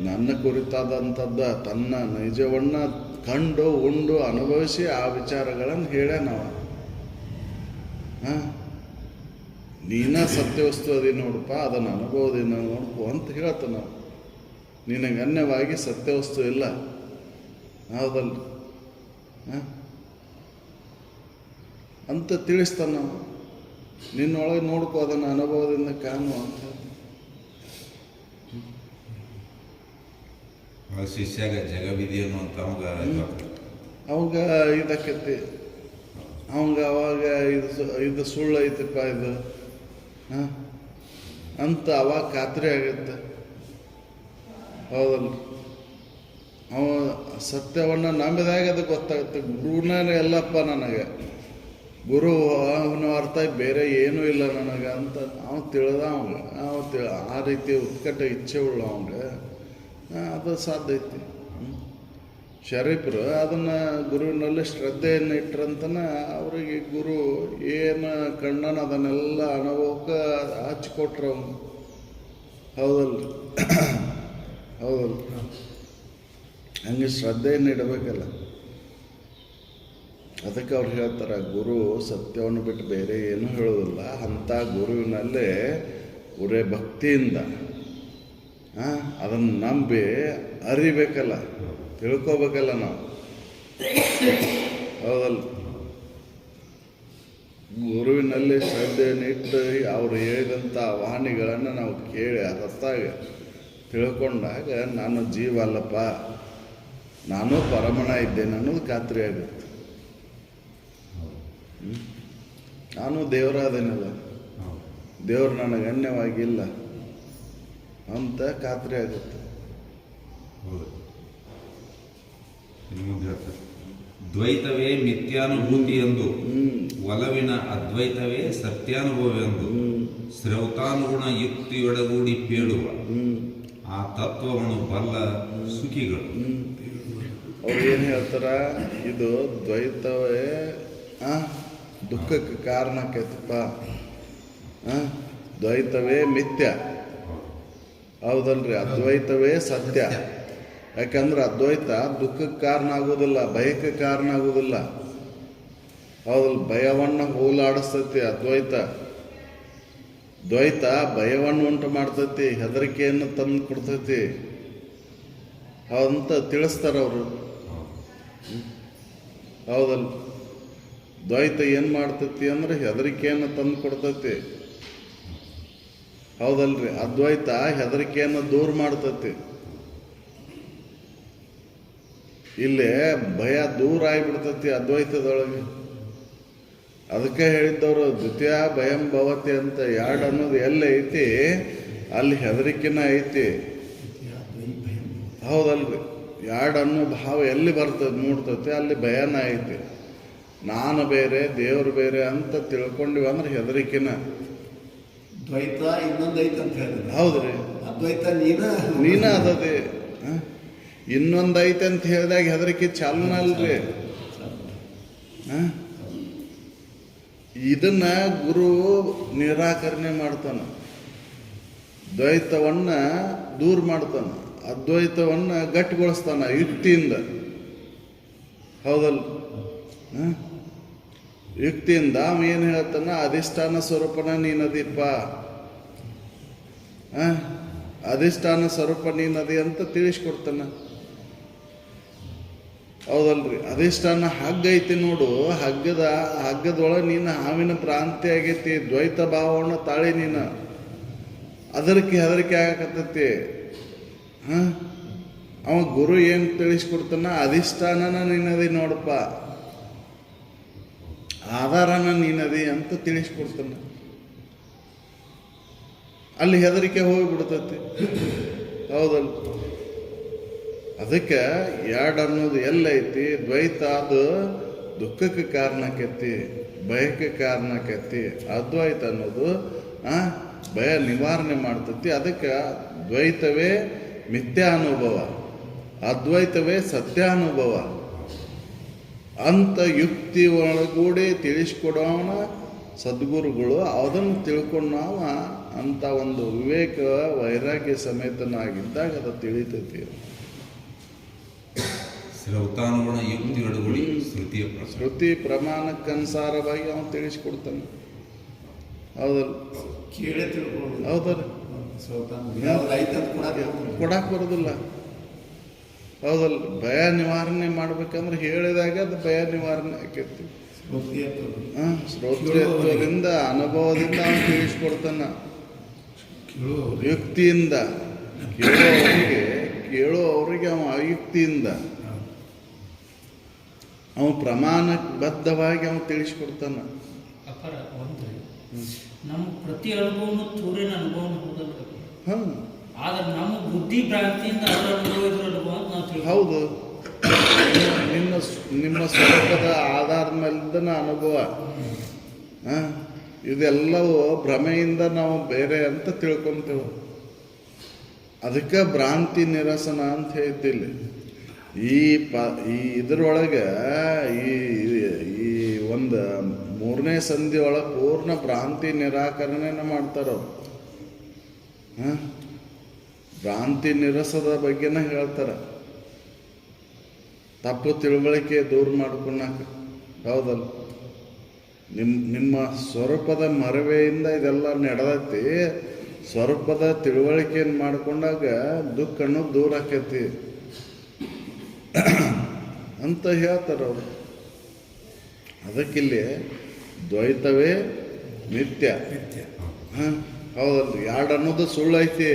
B: ನನ್ನ ಕುರಿತಾದಂಥದ್ದು, ತನ್ನ ನಿಜವನ್ನು ಕಂಡು ಉಂಡು ಅನುಭವಿಸಿ ಆ ವಿಚಾರಗಳನ್ನು ಹೇಳ ನಾವು. ನೀನ ಸತ್ಯವಸ್ತು ಅದಿ ನೋಡಪ್ಪ, ಅದನ್ನು ಅನುಭವದಿಂದ ನೋಡ್ಕೊ ಅಂತ ಹೇಳ್ತಾನೆ ನಾವು. ನಿನಗೆ ಅನ್ಯವಾಗಿ ಸತ್ಯವಸ್ತು ಇಲ್ಲ. ಹೌದಲ್ಲ? ಅಂತ ತಿಳಿಸ್ತಾನೆ ನಾವು. ನಿನ್ನೊಳಗೆ ನೋಡ್ಕೊ, ಅದನ್ನು ಅನುಭವದಿಂದ ಕಾಣು ಅಂತ.
A: ಶಿಷ್ಯಾಗ ಜಗವಿದೆ ಅನ್ನುವಂಥ
B: ಅವಾಗ ಇದಕ್ಕೈತಿ. ಅವಂಗ ಅವಾಗ ಇದು ಸುಳ್ಳು ಐತಪ್ಪ ಇದು ಅಂತ ಅವಾಗ ಖಾತ್ರಿ ಆಗುತ್ತೆ. ಹೌದಲ್ಲ? ಅವ ಸತ್ಯವನ್ನು ನಂಬಿದಾಗ ಅದು ಗೊತ್ತಾಗುತ್ತೆ. ಗುರುನೇ ಎಲ್ಲಪ್ಪ ನನಗೆ, ಗುರು ಅವನ ಅರ್ಥ ಬೇರೆ ಏನೂ ಇಲ್ಲ ನನಗೆ ಅಂತ ಅವನು ತಿಳಿದ. ಅವಂಗೆ ಆ ರೀತಿ ಉತ್ಕಟ ಇಚ್ಛೆ ಉಳ್ಳ ಅವಂಗೆ ಅದು ಸಾಧ್ಯ ಐತಿ. ಶರೀಫರು ಅದನ್ನು ಗುರುವಿನಲ್ಲಿ ಶ್ರದ್ಧೆಯನ್ನು ಇಟ್ಟರಂತನ ಅವರಿಗೆ ಗುರು ಏನು ಕಣ್ಣನ ಅದನ್ನೆಲ್ಲ ಅನುಭವಕ್ಕೆ ಹಚ್ಚಿಕೊಟ್ರು ಅವನು. ಹೌದಲ್ಲ? ಹೌದಲ್ಲ? ಹಂಗೆ ಶ್ರದ್ಧೆಯನ್ನು ಇಡಬೇಕಲ್ಲ. ಅದಕ್ಕೆ ಅವ್ರು ಹೇಳ್ತಾರೆ, ಗುರು ಸತ್ಯವನ್ನು ಬಿಟ್ಟು ಬೇರೆ ಏನೂ ಹೇಳೋದಿಲ್ಲ. ಅಂಥ ಗುರುವಿನಲ್ಲೇ ಒರೇ ಭಕ್ತಿಯಿಂದ ಅದನ್ನು ನಂಬಿ ಅರಿಬೇಕಲ್ಲ, ತಿಳ್ಕೋಬೇಕಲ್ಲ ನಾವು. ಹೌದಲ್ಲ? ಗುರುವಿನಲ್ಲಿ ಶ್ರದ್ಧೆಯನ್ನಿಟ್ಟು ಅವ್ರು ಹೇಳಿದಂಥ ವಾಣಿಗಳನ್ನು ನಾವು ಕೇಳಿ ಅರ್ಥಾಗ ತಿಳ್ಕೊಂಡಾಗ ನಾನು ಜೀವ ಅಲ್ಲಪ್ಪ, ನಾನು ಪರಮಣ ಇದ್ದೇನೆ ಅನ್ನೋದು ಖಾತ್ರಿ ಆಗುತ್ತೆ. ನಾನು ದೇವರಾದೇನಲ್ಲ, ದೇವರು ನನಗೆ ಅನ್ಯವಾಗಿಲ್ಲ ಅಂತ ಖಾತ್ರಿ ಆಗುತ್ತೆ.
A: ಹೌದು. ಇನ್ನು ಮುಂದೆ ಹೇಳ್ತಾರೆ, ದ್ವೈತವೇ ಮಿಥ್ಯಾನುಭೂತಿ ಎಂದು, ಒಲವಿನ ಅದ್ವೈತವೇ ಸತ್ಯಾನುಭವ ಎಂದು, ಶ್ರೌತಾನುಗುಣ ಯುಕ್ತಿಯೊಡಗೂಡಿ ಪೇಳುವ ಆ ತತ್ವವನ್ನು ಬಲ್ಲ ಸುಖಿಗಳು.
B: ಅವ್ರು ಏನು ಹೇಳ್ತಾರ, ಇದು ದ್ವೈತವೇ ದುಃಖಕ್ಕೆ ಕಾರಣಕ್ಕೈತಪ್ಪ, ದ್ವೈತವೇ ಮಿಥ್ಯ, ಹೌದಲ್ರಿ, ಅದ್ವೈತವೇ ಸತ್ಯ. ಯಾಕಂದ್ರೆ ಅದ್ವೈತ ದುಃಖಕ್ಕೆ ಕಾರಣ ಆಗೋದಿಲ್ಲ, ಭಯಕ್ಕೆ ಕಾರಣ ಆಗೋದಿಲ್ಲ, ಹೌದಲ್ಲ, ಭಯವನ್ನು ಹೋಲಾಡಿಸ್ತೈತಿ ಅದ್ವೈತ. ದ್ವೈತ ಭಯವನ್ನು ಉಂಟು ಮಾಡ್ತೈತಿ, ಹೆದರಿಕೆಯನ್ನು ತಂದು ಕೊಡ್ತೈತಿ ಅಂತ ತಿಳಿಸ್ತಾರ ಅವರು, ಹೌದಲ್ಲ. ದ್ವೈತ ಏನು ಮಾಡ್ತೈತಿ ಅಂದ್ರೆ ಹೆದರಿಕೆಯನ್ನು ತಂದು ಕೊಡ್ತೈತಿ, ಹೌದಲ್ರಿ. ಅದ್ವೈತ ಹೆದರಿಕೆಯನ್ನು ದೂರ ಮಾಡ್ತೈತಿ. ಇಲ್ಲೇ ಭಯ ದೂರ ಆಗಿಬಿಡ್ತೈತಿ ಅದ್ವೈತದೊಳಗೆ. ಅದಕ್ಕೆ ಹೇಳಿದ್ದವರು ದ್ವಿತೀಯ ಭಯಂ ಭವತಿ ಅಂತ. ಎರಡು ಅನ್ನೋದು ಎಲ್ಲ ಐತಿ ಅಲ್ಲಿ ಹೆದರಿಕೆನ ಐತಿ, ಹೌದಲ್ರಿ. ಎರಡು ಅನ್ನೋ ಭಾವ ಎಲ್ಲಿ ಬರ್ತದೆ ಮೂಡ್ತೈತಿ ಅಲ್ಲಿ ಭಯನ ಐತಿ. ನಾನು ಬೇರೆ ದೇವರು ಬೇರೆ ಅಂತ ತಿಳ್ಕೊಂಡಿವಿ ಅಂದ್ರೆ ಹೆದರಿಕೆನ.
C: ದ್ವೈತ ಇನ್ನೊಂದು ಐತೆ ಅಂತ ಹೇಳಿದ್ರೆ,
B: ಹೌದ್ರಿ,
C: ಅದ್ವೈತ
B: ನೀನ ಅದದೆ. ಇನ್ನೊಂದು ಐತೆ ಅಂತ ಹೇಳಿದಾಗ ಹೆದರಿಕೆ ಚಾಲನ ಅಲ್ರಿ. ಇದನ್ನ ಗುರು ನಿರಾಕರಣೆ ಮಾಡ್ತಾನ, ದ್ವೈತವನ್ನ ದೂರ ಮಾಡ್ತಾನ, ಅದ್ವೈತವನ್ನ ಗಟ್ಟಿಗೊಳಿಸ್ತಾನ ಯುಕ್ತಿಯಿಂದ, ಹೌದಲ್ಲ. ಯುಕ್ತಿಯಿಂದ ಅವ ಏನು ಹೇಳ್ತಾನ, ಅಧಿಷ್ಠಾನ ಸ್ವರೂಪನ ನೀನದಿಪ್ಪ, ಅಧಿಷ್ಠಾನ ಸ್ವರೂಪ ನೀನದಿ ಅಂತ ತಿಳಿಸ್ಕೊಡ್ತಾನ, ಹೌದಲ್ರಿ. ಅಧಿಷ್ಠಾನ ಹಗ್ಗ ಐತಿ ನೋಡು, ಹಗ್ಗದೊಳಗೆ ನೀನು ಹಾವಿನ ಭ್ರಾಂತಿ ಆಗೈತಿ, ದ್ವೈತ ಭಾವವನ್ನು ತಾಳಿ ನೀನು, ಅದಕ್ಕೆ ಹೆದರಿಕೆ ಆಗಕತ್ತೈತಿ. ಅವ ಗುರು ಏನು ತಿಳಿಸ್ಕೊಡ್ತಾನ, ಅಧಿಷ್ಠಾನನ ನೀನದಿ ನೋಡಪ್ಪ, ಆಧಾರನ ನೀನದಿ ಅಂತ ತಿಳಿಸ್ಕೊಡ್ತಾನ. ಅಲ್ಲಿ ಹೆದರಿಕೆ ಹೋಗಿಬಿಡ್ತೈತಿ, ಹೌದಲ್ಲ. ಅದಕ್ಕೆ ಎರಡು ಅನ್ನೋದು ಎಲ್ಲೈತಿ, ದ್ವೈತ ಅದು ದುಃಖಕ್ಕೆ ಕಾರಣಕ್ಕೈತಿ, ಭಯಕ್ಕೆ ಕಾರಣಕ್ಕೈತಿ. ಅದ್ವೈತ ಅನ್ನೋದು ಭಯ ನಿವಾರಣೆ ಮಾಡ್ತೈತಿ. ಅದಕ್ಕೆ ದ್ವೈತವೇ ಮಿಥ್ಯಾನುಭವ, ಅದ್ವೈತವೇ ಸತ್ಯಾನುಭವ ಅಂತ ಯುಕ್ತಿ ಒಳಗೂಡಿ ತಿಳಿಸ್ಕೊಡೋಣ ಸದ್ಗುರುಗಳು. ಅದನ್ನು ತಿಳ್ಕೊಂಡು ನಾವು ಅಂತ ಒಂದು ವಿವೇಕ ವೈರಾಗ್ಯ ಸಮೇತನಾಗಿದ್ದಾಗ ಅದು ತಿಳಿತೈತಿ.
A: ಶ್ರೌತಾನುಗುಣ ಯುಕ್ತಿಯೊಡಗೂಡಿ
B: ಶ್ರುತಿ ಪ್ರಮಾಣಕ್ಕನುಸಾರವಾಗಿ ಅವನು ತಿಳಿಸ್ಕೊಡ್ತಾನೆ, ಹೌದಲ್ಲ.
C: ಕೇಳೇ ತಿಳ್ಕೊಳ್ಳೋದು,
B: ಹೌದಲ್ಲ. ಕೊಡಕ್ಕೆ ಬರೋದಿಲ್ಲ, ಹೌದಲ್ಲ. ಭಯ ನಿವಾರಣೆ ಮಾಡ್ಬೇಕಂದ್ರೆ ಹೇಳಿದಾಗ ಅದು ಭಯ ನಿವಾರಣೆ ಆಕೈತಿ. ಶ್ರೋತ್ರಿಯತ್ವದಿಂದ ಅನುಭವದಿಂದ ಅವನು ತಿಳಿಸ್ಕೊಡ್ತಾನ, ಯುಕ್ತಿಯಿಂದ ಕೇಳುವವರಿಗೆ ಅವ ಅಯುಕ್ತಿಯಿಂದ ಅವನು ಪ್ರಮಾಣಬದ್ಧವಾಗಿ ಅವನು ತಿಳಿಸ್ಕೊಡ್ತಾನ.
D: ಅಪರ ಒಂದು ನಮ್ಮ ಪ್ರತಿ ಅನುಭವನು ತೂರಿನ ಅನುಭವ ಹೋಗಲ್ಲ, ಆದ್ರೆ ನಮ್ಮ ಬುದ್ಧಿ ಭ್ರಾಂತಿಯಿಂದ ಅವರ ಅನುಭವ ಇದ್ರ ಅನುಭವ ಅಂತ ನಾವು ತಿಳ್ಕೊಳ್ಳೋದು.
B: ಹೌದು, ನಿಮ್ಮ ಸ್ವರೂಪದ ಆಧಾರದ ಮೇಲಿನ ಅನುಭವ. ಇದೆಲ್ಲವೂ ಭ್ರಮೆಯಿಂದ ನಾವು ಬೇರೆ ಅಂತ ತಿಳ್ಕೊಂತೇವೆ. ಅದಕ್ಕೆ ಭ್ರಾಂತಿ ನಿರಸನ ಅಂತ ಹೇಳ್ತಿಲ್ಲ. ಇದರೊಳಗೆ ಈ ಒಂದು ಮೂರನೇ ಸಂಧಿ ಒಳಗೆ ಪೂರ್ಣ ಭ್ರಾಂತಿ ನಿರಾಕರಣೆನ ಮಾಡ್ತಾರವ್ರು. ಭ್ರಾಂತಿ ನಿರಸದ ಬಗ್ಗೆನ ಹೇಳ್ತಾರೆ, ತಪ್ಪು ತಿಳುವಳಿಕೆ ದೂರ ಮಾಡ್ಕೊಳಕ, ಹೌದಲ್ಲ. ನಿಮ್ಮ ಸ್ವರೂಪದ ಮರವೆಯಿಂದ ಇದೆಲ್ಲ ನಡೆದೈತಿ. ಸ್ವರೂಪದ ತಿಳುವಳಿಕೆಯನ್ನು ಮಾಡಿಕೊಂಡಾಗ ದುಃಖ ಅನ್ನೋದು ದೂರ ಆಕೈತಿ ಅಂತ ಹೇಳ್ತಾರೆ ಅವರು. ಅದಕ್ಕಿಲ್ಲಿ ದ್ವೈತವೇ ನಿತ್ಯ.
C: ನಿತ್ಯ.
B: ಹಾಂ ಹೌದಲ್ರಿ. ಎರಡು ಅನ್ನೋದು ಸುಳ್ಳು ಐತಿ.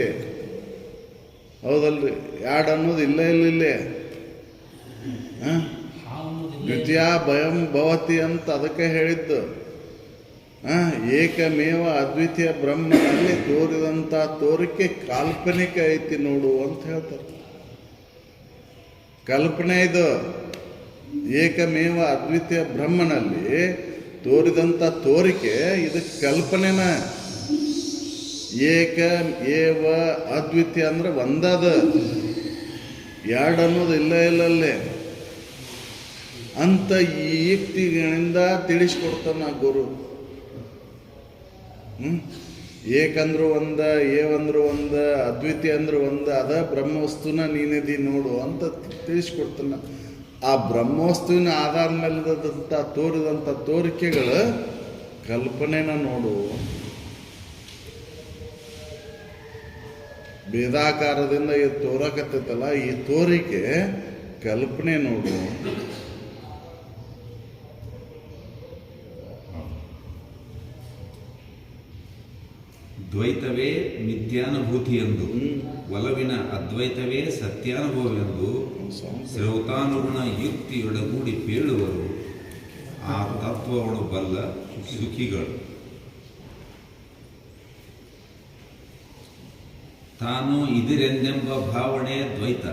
B: ಹೌದಲ್ರಿ. ಎರಡು ಅನ್ನೋದು ಇಲ್ಲೇ ಹಾಂ ದ್ವಿತೀಯ ಭಯಂ ಭವತಿ ಅಂತ ಅದಕ್ಕೆ ಹೇಳಿದ್ದು. ಏಕಮೇವ ಅದ್ವಿತೀಯ ಬ್ರಹ್ಮನಲ್ಲಿ ತೋರಿದಂಥ ತೋರಿಕೆ ಕಾಲ್ಪನಿಕ ಐತಿ ನೋಡು ಅಂತ ಹೇಳ್ತಾರೆ. ಕಲ್ಪನೆ ಇದು. ಏಕಮೇವ ಅದ್ವಿತೀಯ ಬ್ರಹ್ಮನಲ್ಲಿ ತೋರಿದಂಥ ತೋರಿಕೆ ಇದು ಕಲ್ಪನೆನ. ಏಕ ಏವ ಅದ್ವಿತೀಯ ಅಂದ್ರೆ ಒಂದದ, ಎರಡು ಅನ್ನೋದು ಇಲ್ಲೇ ಅಂತ ಈ ಯುಕ್ತಿಗಳಿಂದ ತಿಳಿಸ್ಕೊಡ್ತಾನ ಗುರು. ಏಕಂದ್ರು ಒಂದ, ಏವಂದ್ರು ಒಂದ, ಅದ್ವಿತೀಯ ಅಂದ್ರೆ ಒಂದ, ಅದ ಬ್ರಹ್ಮವಸ್ತುನ ನೀನಿದಿ ನೋಡು ಅಂತ ತಿಳಿಸ್ಕೊಡ್ತಾನ. ಆ ಬ್ರಹ್ಮವಸ್ತುವಿನ ಆಧಾರ ಮೇಲಿದಂಥ ತೋರಿದಂಥ ತೋರಿಕೆಗಳು ಕಲ್ಪನೆನ ನೋಡು. ಭೇದಾಕಾರದಿಂದ ಇದು ತೋರಕತ್ತೈತಲ್ಲ, ಈ ತೋರಿಕೆ ಕಲ್ಪನೆ ನೋಡು.
A: ದ್ವೈತವೇ ಮಿಥ್ಯಾನುಭೂತಿ ಎಂದು, ಒಲವಿನ ಅದ್ವೈತವೇ ಸತ್ಯಾನುಭವ ಎಂದು ಶ್ರೌತಾನುಗುಣ ಯುಕ್ತಿಯೊಡಗೂಡಿ ಪೇಳುವರು ಆ ತತ್ವವನ್ನು ಬಲ್ಲ ಸುಖಿಗಳು. ತಾನು ಇದಿರೆಂದೆಂಬ ಭಾವನೆ ದ್ವೈತ,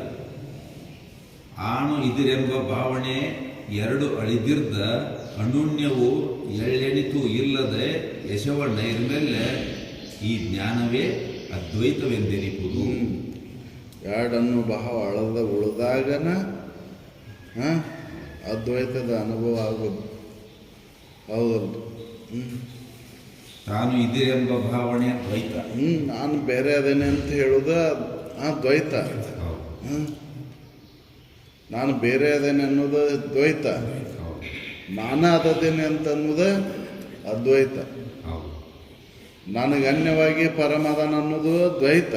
A: ಆಣು ಇದಿರೆಂಬ ಭಾವನೆ ಎರಡು ಅಳಿದಿರ್ದ ಅನುಣ್ಯವು ಎಳ್ಳೆಣಿತು ಇಲ್ಲದೆ ಯಶವ ನೈರ್ಮಲ್ಯ ಈ ಜ್ಞಾನವೇ ಅದ್ವೈತವೆಂದೆನಿಪುದು.
B: ಎರಡನ್ನು ಬಹಳ ಅಳದ ಉಳಿದಾಗನ ಅದ್ವೈತದ ಅನುಭವ ಆಗೋದು. ಹೌದಲ್ರಿ.
A: ತಾನು ಇದಿರೆಂಬ ಭಾವನೆ ದ್ವೈತ,
B: ನಾನು ಬೇರೆ ಅದೇನೆ ಅಂತ ಹೇಳುದ ದ್ವೈತ. ನಾನು ಬೇರೆ ಅದೇನೆ ಅನ್ನೋದು ದ್ವೈತ. ನಾನ ಅದದೇನೆ ಅಂತ ಅನ್ನೋದು ಅದ್ವೈತ. ನನಗೆ ಅನ್ಯವಾಗಿ ಪರಮಾದನ ಅನ್ನೋದು ದ್ವೈತ,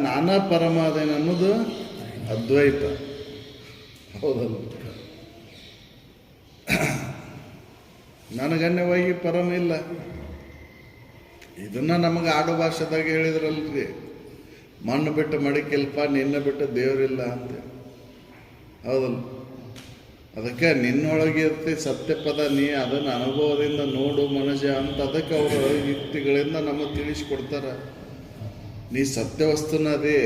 B: ನಾನಾ ಪರಮಾದನ ಅನ್ನೋದು ಅದ್ವೈತ. ಹೌದಲ್ಲ. ನನಗನ್ಯವಾಗಿ ಪರಮ ಇಲ್ಲ. ಇದನ್ನ ನಮಗೆ ಆಡು ಭಾಷೆದಾಗ ಹೇಳಿದ್ರಲ್ರಿ, ಮಣ್ಣು ಬಿಟ್ಟು ಮಡಿಕೆಲ್ಪ, ನಿನ್ನ ಬಿಟ್ಟು ದೇವರಿಲ್ಲ ಅಂತ. ಹೌದಲ್ಲ. ಅದಕ್ಕೆ ನಿನ್ನೊಳಗೆ ಇರ್ತಿ ಸತ್ಯಪದ, ನೀ ಅದನ್ನು ಅನುಭವದಿಂದ ನೋಡು ಮನುಷ್ಯ ಅಂತ ಅದಕ್ಕೆ ಅವರ ಯುಕ್ತಿಗಳಿಂದ ನಮಗೆ ತಿಳಿಸ್ಕೊಡ್ತಾರ. ನೀ ಸತ್ಯವಸ್ತುನ ಅದೇ.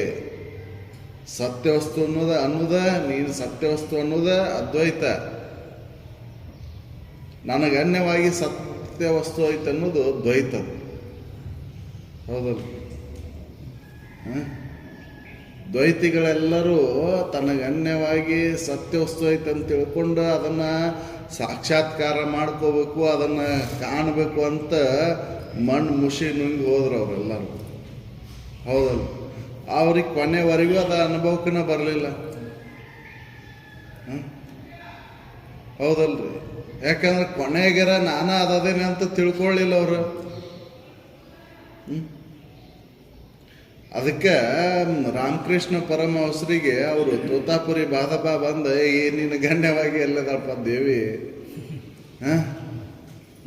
B: ಸತ್ಯವಸ್ತು ಅನ್ನೋದ ನೀನು ಸತ್ಯವಸ್ತು ಅನ್ನೋದ ಅದ್ವೈತ. ನನಗೆ ಅನ್ಯವಾಗಿ ಸತ್ಯವಸ್ತು ಐತೆ ಅನ್ನೋದು ದ್ವೈತ. ಹೌದಲ್ಲ. ದ್ವೈತಿಗಳೆಲ್ಲರೂ ತನಗನ್ಯವಾಗಿ ಸತ್ಯವಸ್ತು ಐತೆ ಅಂತ ತಿಳ್ಕೊಂಡು ಅದನ್ನು ಸಾಕ್ಷಾತ್ಕಾರ ಮಾಡ್ಕೋಬೇಕು, ಅದನ್ನು ಕಾಣಬೇಕು ಅಂತ ಮಣ್ಣು ಮುಷಿ ನುಂಗಿ ಹೋದ್ರು ಅವರೆಲ್ಲರೂ. ಹೌದಲ್ಲ. ಅವ್ರಿಗೆ ಕೊನೆವರೆಗೂ ಅದು ಅನುಭವಕ್ಕೂ ಬರಲಿಲ್ಲ. ಹೌದಲ್ರಿ. ಯಾಕಂದ್ರೆ ಕೊನೆಗೆರ ನಾನಾ ಅದದೇನೆ ಅಂತ ತಿಳ್ಕೊಳ್ಳಿಲ್ಲ ಅವರು. ಅದಕ್ಕೆ ರಾಮಕೃಷ್ಣ ಪರಮಹಂಸರಿಗೆ ಅವರು ತೋತಾಪುರಿ ಬಾದಬಾ ಬಂದ, ನಿನ್ನ ಗಣ್ಯವಾಗಿ ಎಲ್ಲದಪ್ಪ ದೇವಿ,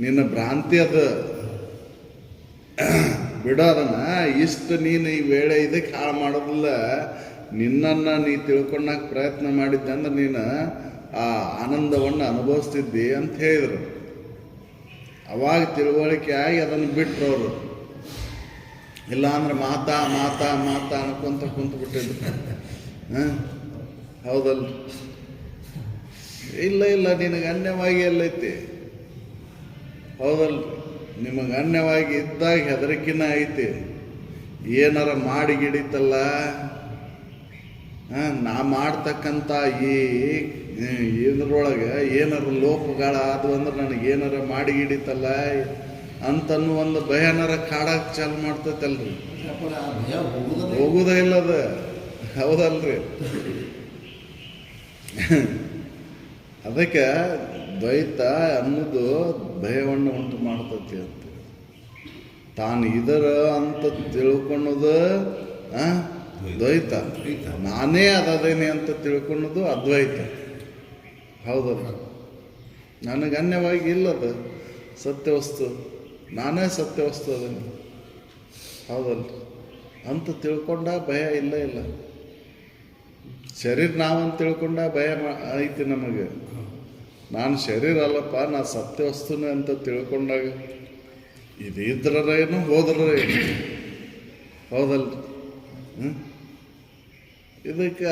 B: ನಿನ್ನ ಭ್ರಾಂತಿ ಅದು ಬಿಡೋದನ್ನ, ಇಷ್ಟು ನೀನು ಈ ವೇಳೆ ಇದಕ್ಕೆ ಹಾಳು ಮಾಡೋದಿಲ್ಲ, ನಿನ್ನನ್ನು ನೀ ತಿಳ್ಕೊಂಡಾಗ ಪ್ರಯತ್ನ ಮಾಡಿದ್ದೆ ಅಂದ್ರೆ ನೀನು ಆ ಆನಂದವನ್ನು ಅನುಭವಿಸ್ತಿದ್ದಿ ಅಂತ ಹೇಳಿದರು. ಅವಾಗ ತಿಳುವಳಿಕೆ ಆಗಿ ಅದನ್ನು ಬಿಟ್ಟರು ಅವರು. ಇಲ್ಲ ಅಂದ್ರೆ ಮಾತಾ ಮಾತಾ ಮಾತಾ ಅನ್ಕೊಂತ ಕುಂತು ಬಿಟ್ಟಿದ್ರು. ಹೌದಲ್ಲ. ಇಲ್ಲ ನಿನಗೆ ಅನ್ಯವಾಗಿ ಎಲ್ಲೈತಿ. ಹೌದಲ್ರಿ. ನಿಮಗೆ ಅನ್ಯವಾಗಿ ಇದ್ದಾಗ ಹೆದರಿಕಿನ ಐತಿ. ಏನಾರ ಮಾಡಿ ಗಿಡಿತಲ್ಲ, ನಾ ಮಾಡ್ತಕ್ಕಂಥ ಈ ಇದ್ರೊಳಗೆ ಏನಾರ ಲೋಪಗಳ ಆದವು ಅಂದ್ರೆ ನನಗೆ ಏನಾರ ಮಾಡಿ ಗಿಡಿತಲ್ಲ ಅಂತನೂ ಒಂದು ಭಯನಾರ ಕಾಡಕ್ಕೆ ಚಾಲು ಮಾಡ್ತೈತಲ್ರಿ. ಹೋಗುದ ಇಲ್ಲದ. ಹೌದಲ್ರಿ. ಅದಕ್ಕೆ ದ್ವೈತ ಅನ್ನೋದು ಭಯವನ್ನು ಉಂಟು ಮಾಡ್ತೈತಿ ಅಂತ. ತಾನು ಇದರ ಅಂತ ತಿಳ್ಕೊಳ್ಳೋದು ದ್ವೈತ, ನಾನೇ ಅದದೇನೆ ಅಂತ ತಿಳ್ಕೊಳ್ಳೋದು ಅದ್ವೈತ. ಹೌದಲ್ಲ. ನನಗೆ ಅನ್ಯವಾಗಿ ಇಲ್ಲದ ಸತ್ಯವಸ್ತು, ನಾನೇ ಸತ್ಯವಸ್ತು ಅದನ್ನು, ಹೌದಲ್ಲ ಅಂತ ತಿಳ್ಕೊಂಡ ಭಯ ಇಲ್ಲ ಇಲ್ಲ. ಶರೀರ ನಾವಂತ ತಿಳ್ಕೊಂಡ ಭಯ ಐತಿ ನಮಗೆ. ನಾನು ಶರೀರ ಅಲ್ಲಪ್ಪ, ನಾ ಸತ್ಯವಸ್ತುನೇ ಅಂತ ತಿಳ್ಕೊಂಡಾಗ ಇದು ಇದ್ರೇನು ಹೋದ್ರೆ ಹೌದಲ್ಲ. ಇದಕ್ಕೆ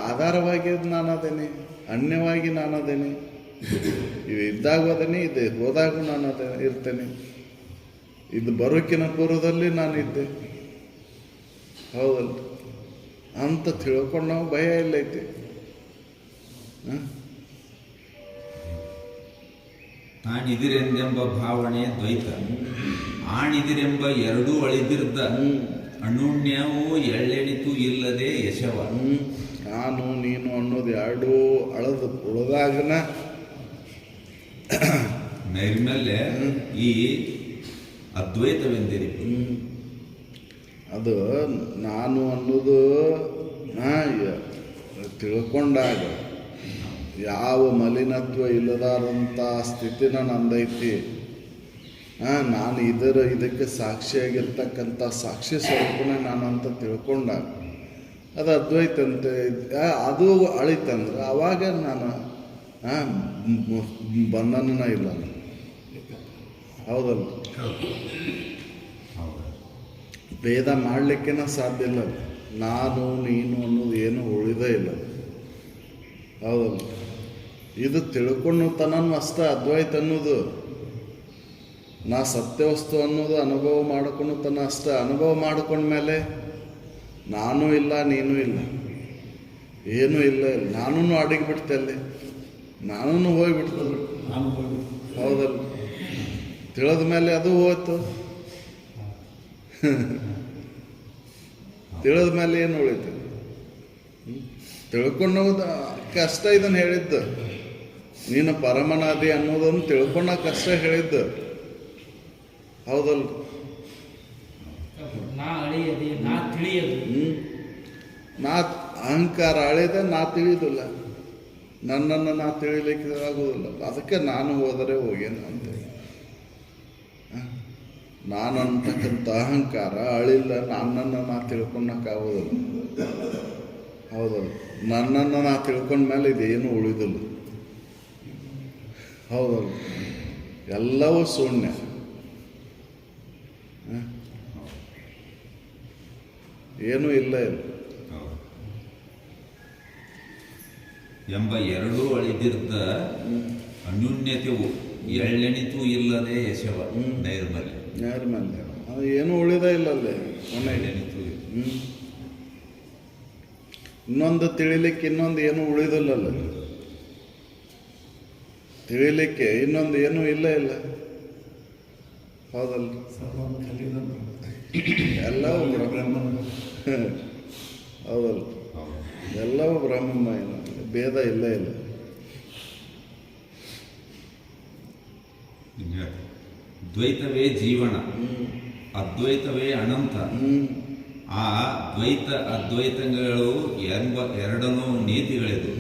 B: ಆಧಾರವಾಗಿ ನಾನದೇನೆ, ಅನ್ಯವಾಗಿ ನಾನದೇನೆ. ಇದು ಇದ್ದಾಗ ಹೋದೇನೆ, ಇದು ಹೋದಾಗ ನಾನು ಇರ್ತೇನೆ. ಇದು ಬರೋಕಿನ ಪೂರ್ವದಲ್ಲಿ ನಾನಿದ್ದೆ, ಹೌದಲ್ಲ ಅಂತ ತಿಳ್ಕೊಂಡು ನಾವು ಭಯ ಎಲ್ಲೈತಿ.
A: ತಾನಿದಿರೆಂದೆಂಬ ಭಾವನೆ ದ್ವೈತ, ಆಣಿದಿರೆಂಬ ಎರಡೂ ಅಳಿದಿರ್ದ ಅನುಣ್ಯವು ಎಳ್ಳೆಣಿತು ಇಲ್ಲದೆ ಯಶವ.
B: ನಾನು ನೀನು ಅನ್ನೋದು ಎರಡೂ ಅಳದು ಉಳಿದಾಗನ
A: ನೈರ್ಮಲ್ಯ ಈ ಅದ್ವೈತವೆಂದಿರಿ.
B: ಅದು ನಾನು ಅನ್ನೋದು ತಿಳ್ಕೊಂಡಾಗ ಯಾವ ಮಲಿನತ್ವ ಇಲ್ಲದಾರಂಥ ಸ್ಥಿತಿನ ನಂದೈತಿ. ನಾನು ಇದಕ್ಕೆ ಸಾಕ್ಷಿಯಾಗಿರ್ತಕ್ಕಂಥ ಸಾಕ್ಷಿ ಸ್ವರೂಪನೇ ನಾನು ಅಂತ ತಿಳ್ಕೊಂಡಾಗ ಅದು ಅದ್ವೈತಂತೆ. ಅದು ಅಳಿತಂದ್ರೆ ಅವಾಗ ನಾನು ಬಂಧನನ ಇಲ್ಲ, ಹೌದಲ್ಲ. ಭೇದ ಮಾಡಲಿಕ್ಕೆನ ಸಾಧ್ಯ ಇಲ್ಲ. ನಾನು ನೀನು ಅನ್ನೋದು ಏನು ಉಳಿದೇ ಇಲ್ಲ, ಹೌದಲ್ಲ. ಇದು ತಿಳ್ಕೊಂಡು ತನನು ಅಷ್ಟೇ ಅದ್ವೈತ ಅನ್ನೋದು. ನಾ ಸತ್ಯವಸ್ತು ಅನ್ನೋದು ಅನುಭವ ಮಾಡಿಕೊಂಡು ತನ್ನ ಅಷ್ಟೇ ಅನುಭವ ಮಾಡ್ಕೊಂಡ್ಮೇಲೆ ನಾನೂ ಇಲ್ಲ ನೀನೂ ಇಲ್ಲ, ಏನೂ ಇಲ್ಲ. ನಾನೂ ಅಡಿಗೆ ಬಿಡ್ತೆ ಅಲ್ಲಿ, ನಾನೂ ಹೋಗಿಬಿಡ್ತದೆ, ಹೌದಲ್ಲ. ತಿಳಿದ ಮೇಲೆ ಅದು ಹೋಯ್ತು. ತಿಳಿದ ಮೇಲೆ ಏನು ಉಳಿತು? ತಿಳ್ಕೊಂಡೋದ ಕಷ್ಟ. ಇದನ್ನು ಹೇಳಿದ್ದು ನೀನು ಪರಮನಾದಿ ಅನ್ನೋದನ್ನು ತಿಳ್ಕೊಂಡ ಕಷ್ಟ ಹೇಳಿದ್ದು, ಹೌದಲ್ಲ.
D: ನಾ ಅಳಿಯದೆ ನಾ ತಿಳಿಯದು.
B: ನಾ ಅಹಂಕಾರ ಅಳಿದೆ, ನಾ ತಿಳಿಯುವುದಿಲ್ಲ, ನನ್ನನ್ನು ನಾ ತಿಳಿಲಿಕ್ಕೆ ಆಗುವುದಿಲ್ಲ. ಅದಕ್ಕೆ ನಾನು ಹೋದರೆ ಹೋಗೇನು ಅಂತ. ನಾನು ಅಂತಕ್ಕಂಥ ಅಹಂಕಾರ ಅಳಿಲ್ಲ, ನನ್ನನ್ನು ನಾ ತಿಳ್ಕೊಳಕ್ಕಾಗೋದಿಲ್ಲ, ಹೌದಲ್ಲ. ನನ್ನನ್ನು ನಾ ತಿಳ್ಕೊಂಡ ಮೇಲೆ ಇದೇನು ಉಳಿದಿಲ್ಲ, ಹೌದಲ್ಲ. ಎಲ್ಲವೂ ಶೂನ್ಯ. ಏನೂ ಇಲ್ಲ ಇಲ್ಲ
A: ಎಂಬ ಎರಡೂ ಅಳಿದಿರ್ದ ಅನ್ಯೂನ್ಯತೆಯು ಎಳ್ಳೆಣಿತು ಇಲ್ಲದೆ ಯಶವ. ನೈರ್ಮಲ್ಯ
B: ನೈರ್ಮಲ್ಯ ಅದು ಏನೂ ಉಳಿದ ಇಲ್ಲ ಅಲ್ಲೇ ಮನೆಗೆ. ಇನ್ನೊಂದು ತಿಳಿಲಿಕ್ಕೆ ಇನ್ನೊಂದು ಏನೂ ಉಳಿದಿಲ್ಲಲ್ಲ. ತಿಳಿಲಿಕ್ಕೆ ಇನ್ನೊಂದು ಏನೂ ಇಲ್ಲ ಇಲ್ಲ, ಹೌದಲ್ಲ. ಎಲ್ಲವೂ ಹೌದಲ್ಲ, ಎಲ್ಲವೂ ಬ್ರಹ್ಮಮಯ, ಭೇದ ಇಲ್ಲ ಇಲ್ಲ.
A: ದ್ವೈತವೇ ಜೀವನ, ಅದ್ವೈತವೇ ಅನಂತ. ಆ ದ್ವೈತ ಅದ್ವೈತಗಳು ಎಂಬ ಎರಡನೂ ನೀತಿಗಳಿದು.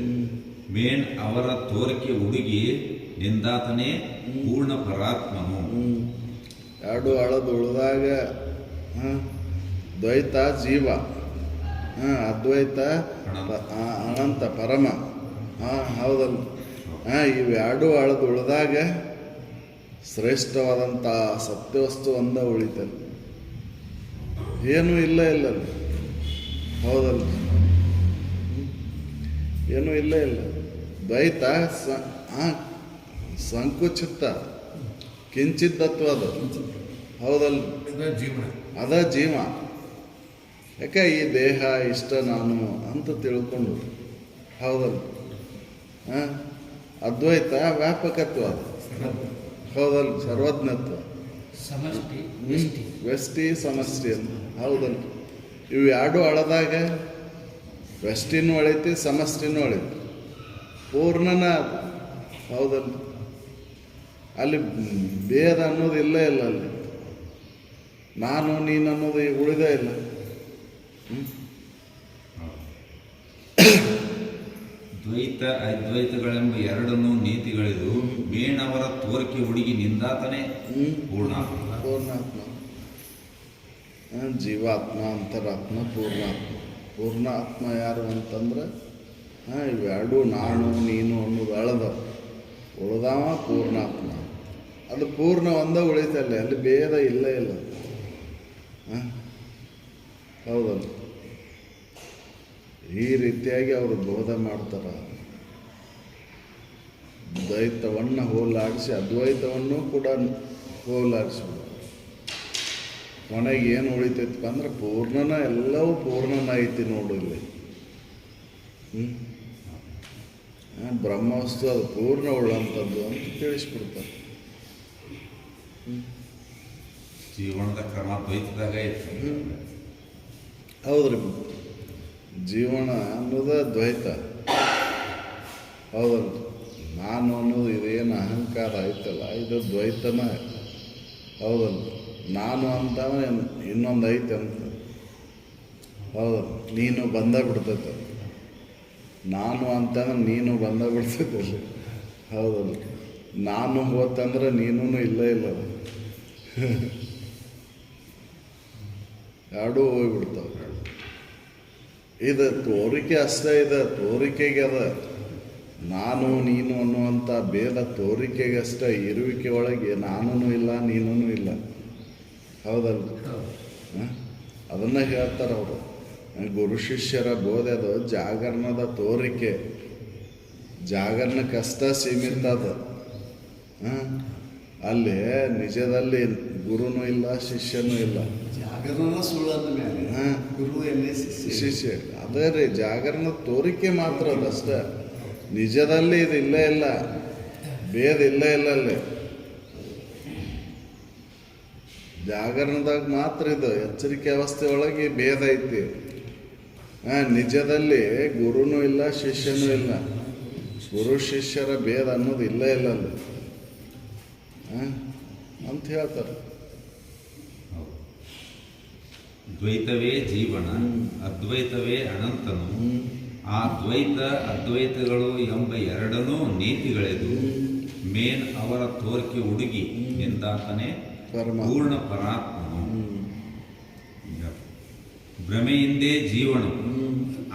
A: ಮೇನ್ ಅವರ ತೋರಿಕೆ ಹುಡುಗಿ ನಿಂದಾತನೇ ಪೂರ್ಣ ಪರಾತ್ಮನು.
B: ಎರಡು ಅಳದು ಉಳಿದಾಗ ದ್ವೈತ ಜೀವ, ಅದ್ವೈತ ಅನಂತ ಪರಮ, ಹೌದಲ್ಲ. ಇವು ಎರಡು ಅಳದು ಉಳಿದಾಗ ಶ್ರೇಷ್ಠವಾದಂಥ ಸತ್ಯವಸ್ತು ಒಂದ ಉಳಿತಲ್ಲ, ಏನೂ ಇಲ್ಲ ಇಲ್ಲ, ಹೌದಲ್ಲ. ಏನೂ ಇಲ್ಲ ಇಲ್ಲ. ದ್ವೈತ ಸಂಕುಚಿತ ಕಿಂಚಿತ್ತತ್ವ ಅದು, ಹೌದಲ್ಲ.
E: ಜೀವನ
B: ಅದ ಜೀವ. ಯಾಕೆ ಈ ದೇಹ ಇಷ್ಟ ನಾನು ಅಂತ ತಿಳ್ಕೊಂಡು, ಹೌದಲ್ಲ. ಅದ್ವೈತ ವ್ಯಾಪಕತ್ವ ಅದು, ಹೌದಲ್ಲ. ಸರ್ವಜ್ಞತ್ವ,
D: ಸಮಷ್ಟಿ
B: ವ್ಯಷ್ಟಿ ಸಮಷ್ಟಿ ಅಂತ, ಹೌದಲ್ಲ. ಇವು ಎರಡು ಅಳದಾಗ ವ್ಯಷ್ಟಿನೂ ಅಳೈತಿ, ಸಮಷ್ಟಿನೂ ಅಳೈತಿ, ಪೂರ್ಣನ, ಹೌದಲ್ಲ. ಅಲ್ಲಿ ಭೇದ ಅನ್ನೋದು ಇಲ್ಲೇ ಇಲ್ಲ ಅಲ್ಲಿ. ನಾನು ನೀನು ಅನ್ನೋದು ಉಳಿದೇ ಇಲ್ಲ.
A: ದ್ವೈತ ಅದ್ವೈತಗಳೆಂಬ ಎರಡನ್ನೂ ನೀತಿಗಳಿದು. ಮೇಣವರ ತೋರಿಕೆ ಹುಡುಗಿ ನಿಂದಾತನೇ ಪೂರ್ಣಾತ್ಮ.
B: ಪೂರ್ಣಾತ್ಮ, ಜೀವಾತ್ಮ, ಅಂತರಾತ್ಮ, ಪೂರ್ಣಾತ್ಮ. ಪೂರ್ಣಾತ್ಮ ಯಾರು ಅಂತಂದ್ರೆ ಇವೆರಡು ನಾನು ನೀನು ಅನ್ನೋದು ಉಳ್ದವ ಪೂರ್ಣಾತ್ಮ. ಅದು ಪೂರ್ಣ ಒಂದ ಉಳಿತಲ್ಲ, ಅಲ್ಲಿ ಭೇದ ಇಲ್ಲೇ ಇಲ್ಲ. ಹೌದಲ್ಲ? ಈ ರೀತಿಯಾಗಿ ಅವರು ಬೋಧ ಮಾಡ್ತಾರೆ. ದ್ವೈತವನ್ನು ಹೋಲಾಡಿಸಿ ಅದ್ವೈತವನ್ನು ಕೂಡ ಹೋಲಾಡಿಸ್ಬಿಡು. ಕೊನೆಗೆ ಏನು ಉಳಿತೈತಪ್ಪ ಅಂದ್ರೆ ಪೂರ್ಣನ, ಎಲ್ಲವೂ ಪೂರ್ಣನ ಐತಿ ನೋಡು ಇಲ್ಲಿ. ಬ್ರಹ್ಮವಸ್ತು ಅದು ಪೂರ್ಣ ಉಳ್ಳಂಥದ್ದು ಅಂತ ತಿಳಿಸ್ಬಿಡ್ತಾರೆ.
A: ಜೀವನದ ಕ್ರಮ ದ್ವೈತದಾಗ ಐತಿ.
B: ಹೌದ್ರಿ, ಜೀವನ ಅನ್ನೋದು ದ್ವೈತ. ಹೌದಲ್ಲ? ನಾನು ಅನ್ನೋದು ಇದೇನು ಅಹಂಕಾರ ಐತಲ್ಲ, ಇದು ದ್ವೈತನ. ಹೌದಲ್ಲ? ನಾನು ಅಂತ ಇನ್ನೊಂದು ಐತೆ ಅಂತ. ಹೌದಲ್ಲ? ನೀನು ಬಂದ ಬಿಡ್ತೈತೆ. ನಾನು ಅಂತಂದ್ರೆ ನೀನು ಬಂದ ಬಿಡ್ತೈತಲ್ಲಿ. ಹೌದಲ್ಲ? ನಾನು ಹೋತಂದ್ರೆ ನೀನು ಇಲ್ಲೇ ಇಲ್ಲ. ಎರಡೂ ಹೋಗ್ಬಿಡ್ತಾವೆ. ಇದು ತೋರಿಕೆ ಅಷ್ಟೇ. ಇದೆ ತೋರಿಕೆಗೆ ಅದ. ನಾನು ನೀನು ಅನ್ನುವಂಥ ಭೇದ ತೋರಿಕೆಗೆ ಅಷ್ಟೇ. ಇರುವಿಕೆ ಒಳಗೆ ನಾನೂ ಇಲ್ಲ, ನೀನೂ ಇಲ್ಲ. ಹೌದಲ್ಲ? ಅದನ್ನು ಹೇಳ್ತಾರೆ ಅವರು. ಗುರು ಶಿಷ್ಯರ ಬೋಧೆ ಅದು ಜಾಗರಣದ ತೋರಿಕೆ. ಜಾಗರಣಕ್ಕಷ್ಟ ಸೀಮಿತ ಅದ. ಅಲ್ಲಿ ನಿಜದಲ್ಲಿ ಗುರುನೂ ಇಲ್ಲ, ಶಿಷ್ಯನೂ ಇಲ್ಲ.
C: ಜಾಗರಣ ಸುಳ್ಳದ ಮೇಲೆ ಗುರು ಎಲ್ಲಿ
B: ಶಿಷ್ಯ ಅದೇ ರೀ. ಜಾಗರಣದ ತೋರಿಕೆ ಮಾತ್ರ ಅದಷ್ಟೇ. ನಿಜದಲ್ಲಿ ಇದು ಇಲ್ಲೇ ಇಲ್ಲ, ಭೇದ ಇಲ್ಲೇ ಇಲ್ಲ. ಅಲ್ಲಿ ಜಾಗರಣದಾಗ ಮಾತ್ರ ಇದು ಎಚ್ಚರಿಕೆ ಅವಸ್ಥೆ ಒಳಗೆ ಭೇದ ಐತಿ. ನಿಜದಲ್ಲಿ ಗುರುನೂ ಇಲ್ಲ, ಶಿಷ್ಯನೂ ಇಲ್ಲ. ಗುರು ಶಿಷ್ಯರ ಭೇದ ಅನ್ನೋದು ಇಲ್ಲೇ ಇಲ್ಲ ಅಲ್ಲಿ ಅಂತ ಹೇಳ್ತಾರೆ.
A: ದ್ವೈತವೇ ಜೀವನ, ಅದ್ವೈತವೇ ಅನಂತನು. ಆ ದ್ವೈತ ಅದ್ವೈತಗಳು ಎಂಬ ಎರಡನೂ ನೀತಿಗಳೆದು ಮೇನ್ ಅವರ ತೋರಿಕೆ ಹುಡುಗಿ ಎಂದಾತನೇ ಪೂರ್ಣ ಪರಾತ್ಮನು. ಭ್ರಮೆಯಿಂದೇ ಜೀವನು,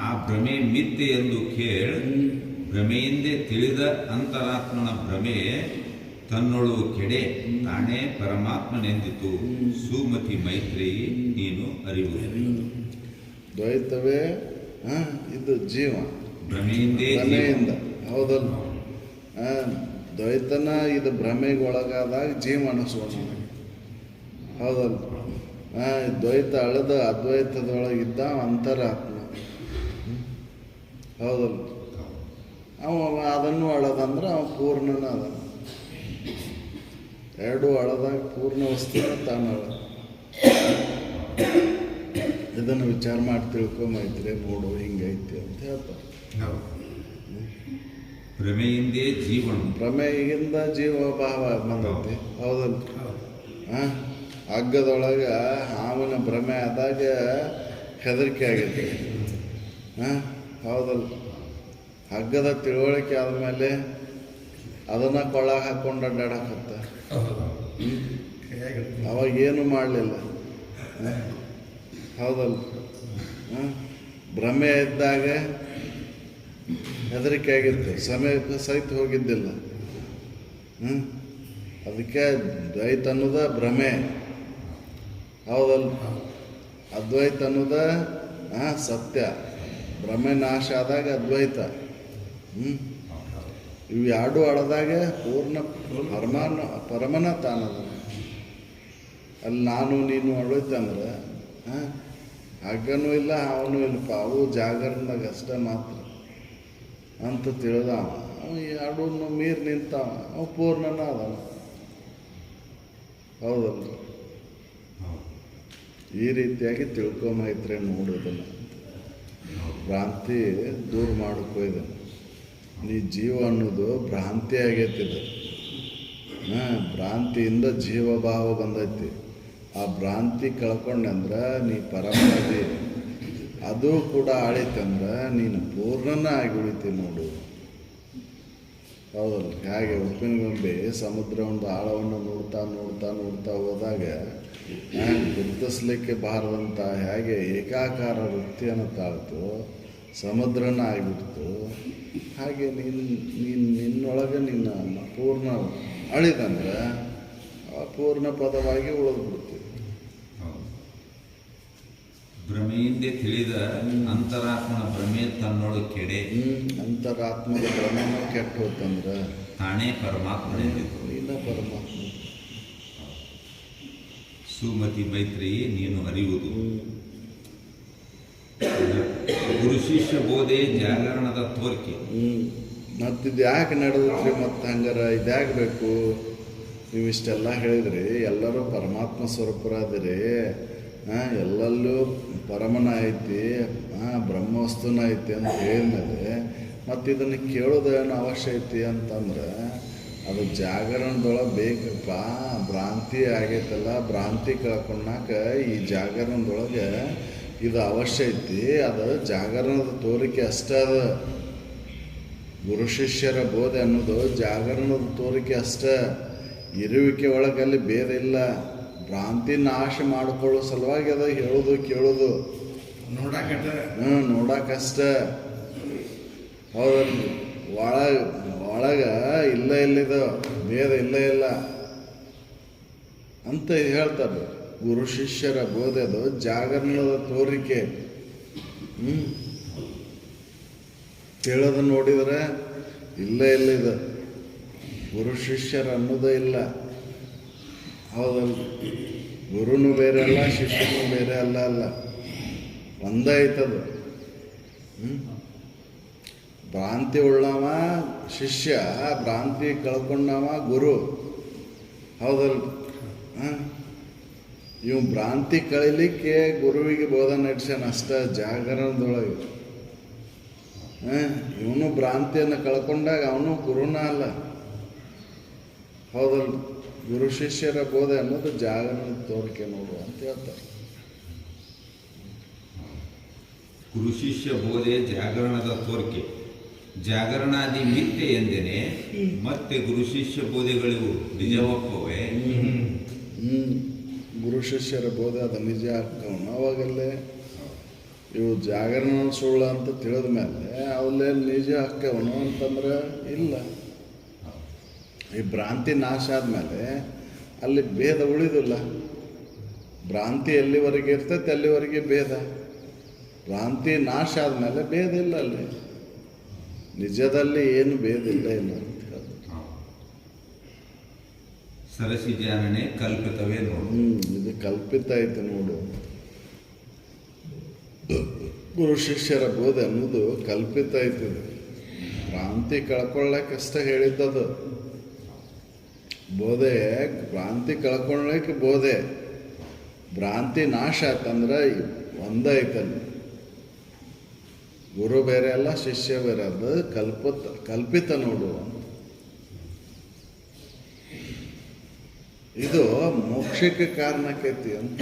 A: ಆ ಭ್ರಮೆ ಮಿಥ್ಯೆ ಎಂದು ಕೇಳ. ಭ್ರಮೆಯಿಂದೇ ತಿಳಿದ ಅಂತರಾತ್ಮನ ಭ್ರಮೆ ತನ್ನೊಳು ಕೆಡೆ ತಾನೇ ಪರಮಾತ್ಮನೆಂದಿತು. ಸುಮತಿ ಮೈತ್ರಿ ನೀನು ಅರಿವು.
B: ದ್ವೈತವೇ ಇದು ಜೀವ, ಭ್ರಮೆಯಿಂದ. ಹೌದಲ್ಲ? ದ್ವೈತನ ಇದು ಭ್ರಮೆಗೆ ಒಳಗಾದಾಗ ಜೀವ ಅನಿಸೋಣ. ಹೌದಲ್ಲ? ದ್ವೈತ ಅಳದ ಅದ್ವೈತದೊಳಗಿದ್ದ ಅಂತರಾತ್ಮ. ಹೌದಲ್ಲ? ಅವ ಅದನ್ನು ಅಳದಂದ್ರೆ ಅವ ಪೂರ್ಣನ ಅದ. ಎರಡು ಅಳದಾಗ ಪೂರ್ಣ ವಸ್ತುನ ತಾನು ಅಳ. ಇದನ್ನು ವಿಚಾರ ಮಾಡಿ ತಿಳ್ಕೊಂಬೈತ್ರಿ, ನೋಡು ಹಿಂಗೈತಿ ಅಂತ ಹೇಳ್ತಾರೆ.
A: ಭ್ರಮೆಯಿಂದೇ ಜೀವನ,
B: ಭ್ರಮೆಯಿಂದ ಜೀವಭಾವ ಬಂದೈತಿ. ಹೌದಲ್ಲ? ಹಗ್ಗದೊಳಗೆ ಹಾವಿನ ಭ್ರಮೆ ಆದಾಗ ಹೆದರಿಕೆ ಆಗೈತಿ. ಹೌದಲ್ಲ? ಹಗ್ಗದ ತಿಳುವಳಿಕೆ ಆದಮೇಲೆ ಅದನ್ನು ಕೊಳ್ಳಾಗ ಹಾಕ್ಕೊಂಡು ಅಡ್ಡಾಡಕತ್ತ. ಅವಾಗ ಏನು ಮಾಡಲಿಲ್ಲ. ಹೌದಲ್ಲ? ಭ್ರಮೆ ಇದ್ದಾಗ ಹೆದರಿಕೆ ಆಗಿತ್ತು, ಸಮಯಕ್ಕೆ ಸಹಿತ ಹೋಗಿದ್ದಿಲ್ಲ. ಅದಕ್ಕೆ ದ್ವೈತ ಅನ್ನೋದ ಭ್ರಮೆ. ಹೌದಲ್ಲ? ಅದ್ವೈತ ಅನ್ನೋದ ಸತ್ಯ. ಭ್ರಮೆ ನಾಶ ಆದಾಗ ಅದ್ವೈತ. ಇವು ಎರಡು ಅಳದಾಗ ಪೂರ್ಣ ಪರಮನ ತಾನದ. ಅಲ್ಲಿ ನಾನು ನೀನು ಅಳೋಯ್ತಂದ್ರೆ ಹಗ್ಗನೂ ಇಲ್ಲ, ಅವನೂ ಇಲ್ಲಪ್ಪ. ಅವು ಜಾಗರಣದಾಗ ಅಷ್ಟೇ ಮಾತ್ರ ಅಂತ ತಿಳಿದ ಅವ ಎರಡೂ ಮೀರಿ ನಿಂತಾವ. ಅವ ಪೂರ್ಣನ ಅದಾವ. ಹೌದಲ್ಲ? ಈ ರೀತಿಯಾಗಿ ತಿಳ್ಕೊಂಬೈತ್ರೆ ನೋಡೋದನ್ನು. ಭ್ರಾಂತಿ ದೂರ ಮಾಡ್ಕೊಯ್ದನು. ನೀ ಜೀವ ಅನ್ನೋದು ಭ್ರಾಂತಿ ಆಗೈತಿದು. ಭ್ರಾಂತಿಯಿಂದ ಜೀವಭಾವ ಬಂದೈತಿ. ಆ ಭ್ರಾಂತಿ ಕಳ್ಕೊಂಡ್ರೆ ನೀ ಪರಮಾದಿ. ಅದು ಕೂಡ ಆಳಿತಂದ್ರೆ ನೀನು ಪೂರ್ಣನ ಆಗಿ ಉಳಿತಿ ನೋಡು. ಹೌದಲ್ಲ, ಹೇಗೆ ಉಪ್ಪಿನ ಗೊಂಬೆ ಸಮುದ್ರ ಒಂದು ಆಳವನ್ನು ನೋಡ್ತಾ ನೋಡ್ತಾ ನೋಡ್ತಾ ಹೋದಾಗ ಗುರುತಿಸ್ಲಿಕ್ಕೆ ಬಾರದಂತ ಹೇಗೆ ಏಕಾಕಾರ ವೃತ್ತಿಯನ್ನು ತಾಳ್ತು ಸಮುದ್ರನ ಆಗಿಬಿಡ್ತು, ಹಾಗೆ ನಿನ್ನೊಳಗೆ ನಿನ್ನ ಪೂರ್ಣ ಅಳಿದಂದ್ರೆ ಅಪೂರ್ಣ ಪದವಾಗಿ ಉಳಿದ್ಬಿಡ್ತೀವಿ.
A: ಭ್ರಮೆಯಿಂದೆ ತಿಳಿದ ಅಂತರಾತ್ಮನ ಭ್ರಮೆ ತನ್ನೊಳು ಕೆಡೆ.
B: ಅಂತರಾತ್ಮದ ಭ್ರಮನ ಕೆಟ್ಟ ಹೋತಂದ್ರೆ
A: ತಾನೇ ಪರಮಾತ್ಮನೇ
B: ನೀನ ಪರಮಾತ್ಮ.
A: ಸುಮತಿ ಮೈತ್ರಿ ನೀನು ಅರಿಯುವುದು. ಗುರು ಶಿಷ್ಯ ಬೋಧೆ ಜಾಗರಣದ ತೋರಿಕೆ.
B: ಮತ್ತಿದು ಯಾಕೆ ನಡೆದ್ರಿ? ಮತ್ತು ಹಂಗಾರ ಇದ್ಯಾಕೆ ಬೇಕು? ನೀವು ಇಷ್ಟೆಲ್ಲ ಹೇಳಿದ್ರಿ, ಎಲ್ಲರೂ ಪರಮಾತ್ಮ ಸ್ವರೂಪರಾದಿರಿ, ಎಲ್ಲಲ್ಲೂ ಪರಮನ ಐತಿ, ಬ್ರಹ್ಮವಸ್ತುನ ಐತಿ ಅಂತ ಹೇಳಿದ್ಮೇಲೆ ಮತ್ತು ಇದನ್ನು ಕೇಳೋದೇನು ಅವಶ್ಯ ಐತಿ ಅಂತಂದ್ರೆ ಅದು ಜಾಗರಣದೊಳಗೆ ಬೇಕಪ್ಪ. ಭ್ರಾಂತಿ ಆಗೈತಲ್ಲ, ಭ್ರಾಂತಿ ಕಳ್ಕೊಂಡಾಕ ಈ ಜಾಗರಣದೊಳಗೆ ಇದು ಅವಶ್ಯ ಐತಿ. ಅದು ಜಾಗರಣದ ತೋರಿಕೆ ಅಷ್ಟೇ. ಅದ ಗುರು ಶಿಷ್ಯರ ಬೋಧೆ ಅನ್ನೋದು ಜಾಗರಣದ ತೋರಿಕೆ ಅಷ್ಟೇ. ಇರುವಿಕೆ ಒಳಗೆ ಅಲ್ಲಿ ಭೇದ ಇಲ್ಲ. ಭ್ರಾಂತಿ ನಾಶ ಮಾಡಿಕೊಳ್ಳೋ ಸಲುವಾಗಿ ಅದು ಹೇಳೋದು ಕೇಳೋದು ನೋಡಕ್ಕಷ್ಟೇ. ಹೌದಲ್ರಿ? ಒಳಗೆ ಇಲ್ಲಿದು ಭೇದ ಇಲ್ಲ ಅಂತ ಹೇಳ್ತಾರೆ. ಗುರು ಶಿಷ್ಯರ ಬೋಧೆ ಅದು ಜಾಗರಣದ ತೋರಿಕೆ. ತಿಳಿದು ನೋಡಿದರೆ ಇಲ್ಲಿದು ಗುರು ಶಿಷ್ಯರ ಅನ್ನೋದೇ ಇಲ್ಲ. ಹೌದಲ್ಲ? ಗುರುನು ಬೇರೆ ಅಲ್ಲ, ಶಿಷ್ಯನೂ ಬೇರೆ ಅಲ್ಲ, ಒಂದೇ ಐತದು. ಭ್ರಾಂತಿ ಉಳ್ಳವ ಶಿಷ್ಯ, ಭ್ರಾಂತಿ ಕಳ್ಕೊಂಡವ ಗುರು. ಹೌದಲ್ಲ? ಇವು ಭ್ರಾಂತಿ ಕಳೀಲಿಕ್ಕೆ ಗುರುವಿಗೆ ಬೋಧನೆ ನಡೆಸ್ಯಾನ ಅಷ್ಟೇ ಜಾಗರಣದೊಳಗೆ. ಇವನು ಭ್ರಾಂತಿಯನ್ನು ಕಳ್ಕೊಂಡಾಗ ಅವನು ಗುರುನ ಅಲ್ಲ. ಹೌದಲ್ಲ? ಗುರು ಶಿಷ್ಯರ ಬೋಧೆ ಅನ್ನೋದು ಜಾಗರಣದ ತೋರಿಕೆ ನೋಡು ಅಂತ ಹೇಳ್ತಾರೆ.
A: ಗುರು ಶಿಷ್ಯ ಬೋಧೆ ಜಾಗರಣದ ತೋರಿಕೆ. ಜಾಗರಣಾದಿ ಮಿಥ್ಯೆ ಎಂದೇನೆ ಮತ್ತೆ ಗುರು ಶಿಷ್ಯ ಬೋಧೆಗಳಿಗೂ ನಿಜವಪ್ಪವೇ?
B: ಗುರು ಶಿಷ್ಯರ ಬೋಧೆ ಅದು ನಿಜ ಆಗ್ತವನು. ಅವಾಗಲ್ಲೇ ಇವು ಜಾಗರಣ ಸುಳ್ಳು ಅಂತ ತಿಳಿದ ಮೇಲೆ ಅವಲ್ಲೇ ನಿಜ ಹಾಕವನು ಅಂತಂದ್ರೆ ಇಲ್ಲ. ಈ ಭ್ರಾಂತಿ ನಾಶ ಆದಮೇಲೆ ಅಲ್ಲಿ ಭೇದ ಉಳಿದಿಲ್ಲ. ಭ್ರಾಂತಿ ಎಲ್ಲಿವರೆಗೆ ಇರ್ತೈತೆ ಅಲ್ಲಿವರೆಗೆ ಭೇದ. ಭ್ರಾಂತಿ ನಾಶ ಆದಮೇಲೆ ಭೇದ ಇಲ್ಲ. ಅಲ್ಲಿ ನಿಜದಲ್ಲಿ ಏನು ಭೇದ ಇಲ್ಲ ಅಂತ ಹೇಳ್ತಾರೆ.
A: ಸರಸಿ ಜಾನನೆ ಕಲ್ಪಿತವೇ ನೋಡು.
B: ಇದು ಕಲ್ಪಿತ ಐತೆ ನೋಡು. ಗುರು ಶಿಷ್ಯರ ಬೋಧೆ ಅನ್ನೋದು ಕಲ್ಪಿತ ಐತದೆ. ಭ್ರಾಂತಿ ಕಳ್ಕೊಳ್ಳಕ್ಕಷ್ಟೇ ಹೇಳಿದ್ದದು ಬೋಧೆ. ಭ್ರಾಂತಿ ಕಳ್ಕೊಳ್ಳಕ್ಕೆ ಬೋಧೆ. ಭ್ರಾಂತಿ ನಾಶ ಆಯ್ತಂದ್ರೆ ಒಂದೇ ಐತಲ್ಲಿ. ಗುರು ಬೇರೆ ಅಲ್ಲ, ಶಿಷ್ಯ ಬೇರೆ. ಅದು ಕಲ್ಪಿತ ನೋಡು ಅಂತ. ಇದು ಮೋಕ್ಷಕ್ಕೆ ಕಾರಣಕ್ಕೈತಿ ಅಂತ.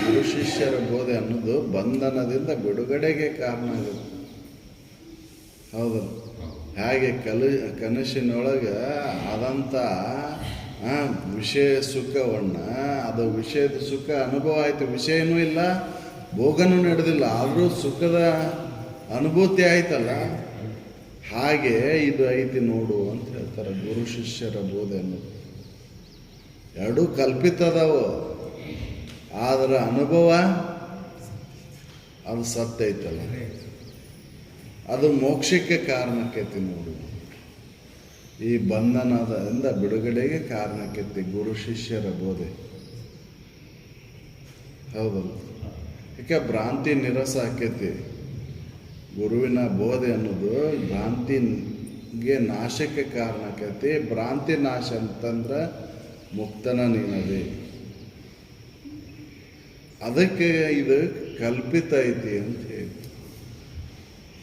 B: ಗುರು ಶಿಷ್ಯರ ಬೋಧೆ ಅನ್ನೋದು ಬಂಧನದಿಂದ ಬಿಡುಗಡೆಗೆ ಕಾರಣ ಆಗುತ್ತೆ. ಹೌದಲ್ಲ? ಹೇಗೆ ಕನಸಿನೊಳಗೆ ಆದಂಥ ವಿಷಯ ಸುಖವನ್ನು, ಅದು ವಿಷಯದ ಸುಖ ಅನುಭವ ಆಯಿತು, ವಿಷಯನೂ ಇಲ್ಲ, ಭೋಗನೂ ನಡೆದಿಲ್ಲ, ಆದರೂ ಸುಖದ ಅನುಭೂತಿ ಆಯ್ತಲ್ಲ, ಹಾಗೆ ಇದು ಐತಿ ನೋಡು ಅಂತ ಹೇಳ್ತಾರೆ ಗುರು ಶಿಷ್ಯರ ಬೋಧೆ ಅನ್ನೋದು. ಎರಡೂ ಕಲ್ಪಿತದವು, ಆದರೆ ಅನುಭವ ಅದು ಸತ್ಯ ಐತಲ್ಲ, ಅದು ಮೋಕ್ಷಕ್ಕೆ ಕಾರಣಕ್ಕೈತಿ ನೋಡು. ಈ ಬಂಧನದಿಂದ ಬಿಡುಗಡೆಗೆ ಕಾರಣಕ್ಕೈತಿ ಗುರು ಶಿಷ್ಯರ ಬೋಧೆ. ಹೌದಲ್ಲ? ಯಾಕೆ ಭ್ರಾಂತಿ ನಿರಸ ಆಕೈತಿ. ಗುರುವಿನ ಬೋಧೆ ಅನ್ನೋದು ಭ್ರಾಂತಿಗೆ ನಾಶಕ್ಕೆ ಕಾರಣ ಆಕೈತಿ. ಭ್ರಾಂತಿ ನಾಶ ಅಂತಂದ್ರೆ ಮುಕ್ತನ ನೀನದೇ. ಅದಕ್ಕೆ ಇದು ಕಲ್ಪಿತ ಐತಿ ಅಂತ ಹೇಳಿ.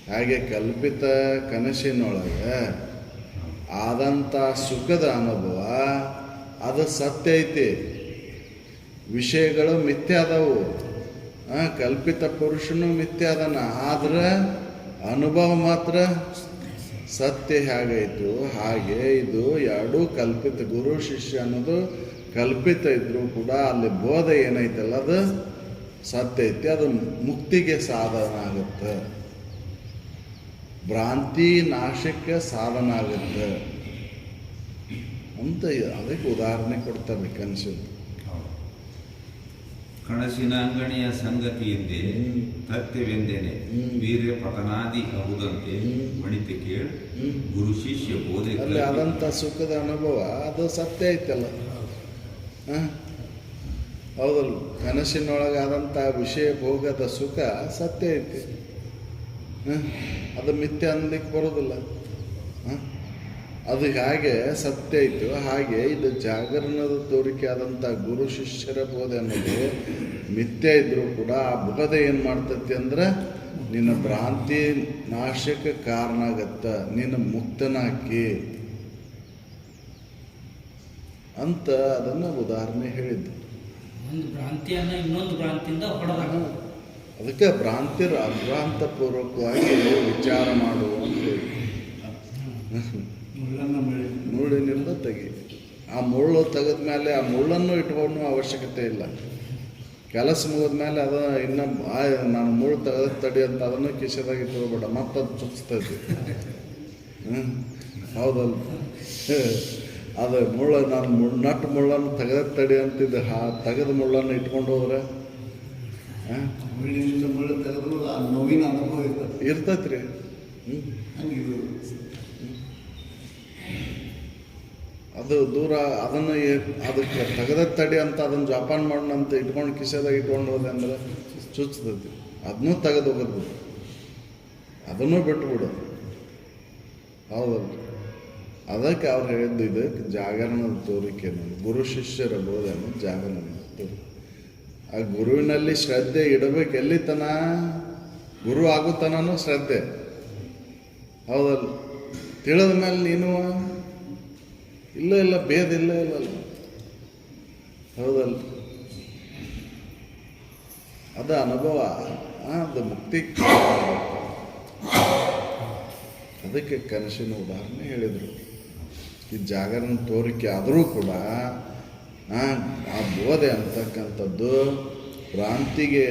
B: ಹಾಗೆ ಕಲ್ಪಿತ ಕನಸಿನೊಳಗೆ ಆದಂಥ ಸುಖದ ಅನುಭವ ಅದು ಸತ್ಯ ಐತಿ. ವಿಷಯಗಳು ಮಿಥ್ಯ ಆದವು. ಕಲ್ಪಿತ ಪುರುಷನು ಮಿಥ್ಯ ಅದನ, ಆದ್ರೆ ಅನುಭವ ಮಾತ್ರ ಸತ್ಯ ಹೇಗಾಯಿತು ಹಾಗೆ ಇದು ಎರಡೂ ಕಲ್ಪಿತ. ಗುರು ಶಿಷ್ಯ ಅನ್ನೋದು ಕಲ್ಪಿತ ಇದ್ರೂ ಕೂಡ ಅಲ್ಲಿ ಬೋಧ ಏನೈತಲ್ಲ ಅದು ಸತ್ಯ ಐತಿ. ಅದು ಮುಕ್ತಿಗೆ ಸಾಧನ ಆಗುತ್ತೆ, ಭ್ರಾಂತಿ ನಾಶಕ್ಕೆ ಸಾಧನ ಆಗುತ್ತೆ ಅಂತ ಅದಕ್ಕೆ ಉದಾಹರಣೆ ಕೊಡ್ತಾರೆ ಕನಸಿನ.
A: ಕನಸಿನ ಅಂಗಣಿಯ ಸಂಗತಿಯಿಂದೇ ತಥ್ಯವೆಂದೇನೆ ವೀರ್ಯ ಪತನಾದಿ ಅಹುದಂತೆ ಮಣಿತೆ ಕೇಳ್ ಗುರು ಶಿಷ್ಯ ಬೋಧೆ
B: ಅಲ್ಲಿ ಆದಂಥ ಸುಖದ ಅನುಭವ ಅದು ಸತ್ಯ ಐತಲ್ಲ. ಹೌದಲ್ಲ, ಕನಸಿನೊಳಗಾದಂಥ ವಿಷಯ ಭೋಗದ ಸುಖ ಸತ್ಯ ಐತಿ. ಅದು ಮಿಥ್ಯ ಅನ್ಲಿಕ್ಕೆ ಬರೋದಿಲ್ಲ. ಅದು ಹೇಗೆ ಸತ್ಯ ಐತೋ ಹಾಗೆ ಇದು ಜಾಗರಣದ ತೋರಿಕೆ ಆದಂಥ ಗುರು ಶಿಷ್ಯರ ಬೋಧೆ ಅನ್ನೋದು ಮಿಥ್ಯ ಇದ್ರೂ ಕೂಡ ಆ ಬೋಧೆ ಏನು ಮಾಡ್ತೈತಿ ಅಂದ್ರೆ ನಿನ್ನ ಭ್ರಾಂತಿ ನಾಶಕ್ಕೆ ಕಾರಣ ಆಗತ್ತ, ನಿನ್ನ ಮುಕ್ತನಾಕಿ ಅಂತ ಅದನ್ನು ಉದಾಹರಣೆ ಹೇಳಿದ್ದು.
D: ಒಂದು ಭ್ರಾಂತಿಯನ್ನ ಇನ್ನೊಂದು ಭ್ರಾಂತಿಯಿಂದ ಹೊಡೆದಾಗ
B: ಅದಕ್ಕೆ ಭ್ರಾಂತಿ ಅಭ್ರಾಂತ ಪೂರ್ವಕವಾಗಿ ವಿಚಾರ ಮಾಡುವ ಅಂತ ಹೇಳಿ ಮುಳ್ಳಿನಿಂದ ತೆಗಿ. ಆ ಮುಳ್ಳು ತೆಗೆದ ಮೇಲೆ ಆ ಮುಳ್ಳನ್ನು ಇಟ್ಕೊಂಡು ಅವಶ್ಯಕತೆ ಇಲ್ಲ. ಕೆಲಸ ಮುಗಿದ ಮೇಲೆ ಅದ ಇನ್ನು ನಾನು ಮುಳ್ಳು ತೆಗೆದ ತಡಿ ಅಂತ ಅದನ್ನು ಕಿಸೆದಾಗ ಇಟ್ಕೋಬೇಡ, ಮತ್ತದು ಚುಚ್ತೈತಿ. ಹೌದಲ್ಲ, ಅದು ಮುಳ್ಳು ನಾನು ನಟ್ಟು ಮುಳ್ಳನ್ನು ತೆಗೆದ ತಡಿ ಅಂತಿದ್ದೆ, ತೆಗೆದ ಮುಳ್ಳನ್ನು ಇಟ್ಕೊಂಡು ಹೋದ್ರೆ
C: ಮುಳ್ಳು ತೆಗೆದ್ರು ಆ ನೋವಿನ ಅನುಭವ
B: ಇರ್ತೈತಿ ರೀ. ಅದು ದೂರ ಅದನ್ನು ಅದಕ್ಕೆ ತೆಗೆದ ತಡಿ ಅಂತ ಅದನ್ನು ಜೋಪಾನ ಮಾಡೋಣ ಅಂತ ಇಟ್ಕೊಂಡು ಕಿಸೆದಾಗ ಇಟ್ಕೊಂಡು ಹೋದೆ ಅಂದ್ರೆ ಚುಚ್ತೈತಿ. ಅದನ್ನೂ ತೆಗೆದು ಹೋಗೋದು, ಅದನ್ನೂ ಬಿಟ್ಬಿಡು. ಹೌದಲ್ಲ, ಅದಕ್ಕೆ ಅವ್ರು ಹೇಳಿದ್ದು ಇದಕ್ಕೆ ಜಾಗರಣದ ತೋರಿಕೆ ಅನ್ನೋದು, ಗುರು ಶಿಷ್ಯರ ಬೋಧೆ ಅನ್ನೋದು ಜಾಗರಣದ ತೋರಿಕೆ. ಆ ಗುರುವಿನಲ್ಲಿ ಶ್ರದ್ಧೆ ಇಡಬೇಕು. ಎಲ್ಲಿತನ ಗುರು ಆಗುತ್ತಾನೋ ಶ್ರದ್ಧೆ. ಹೌದಲ್ಲ, ತಿಳಿದ ಮೇಲೆ ನೀನು ಇಲ್ಲ ಭೇದ ಇಲ್ಲ. ಹೌದಲ್ಲ, ಅದು ಅನುಭವ, ಅದು ಮುಕ್ತಿ. ಅದಕ್ಕೆ ಕನಸಿನ ಉದಾಹರಣೆ ಹೇಳಿದರು. ಈ ಜಾಗರಣ ತೋರಿಕೆ ಆದರೂ ಕೂಡ ಆ ಬೋಧೆ ಅಂತಕ್ಕಂಥದ್ದು ಭ್ರಾಂತಿಗೆ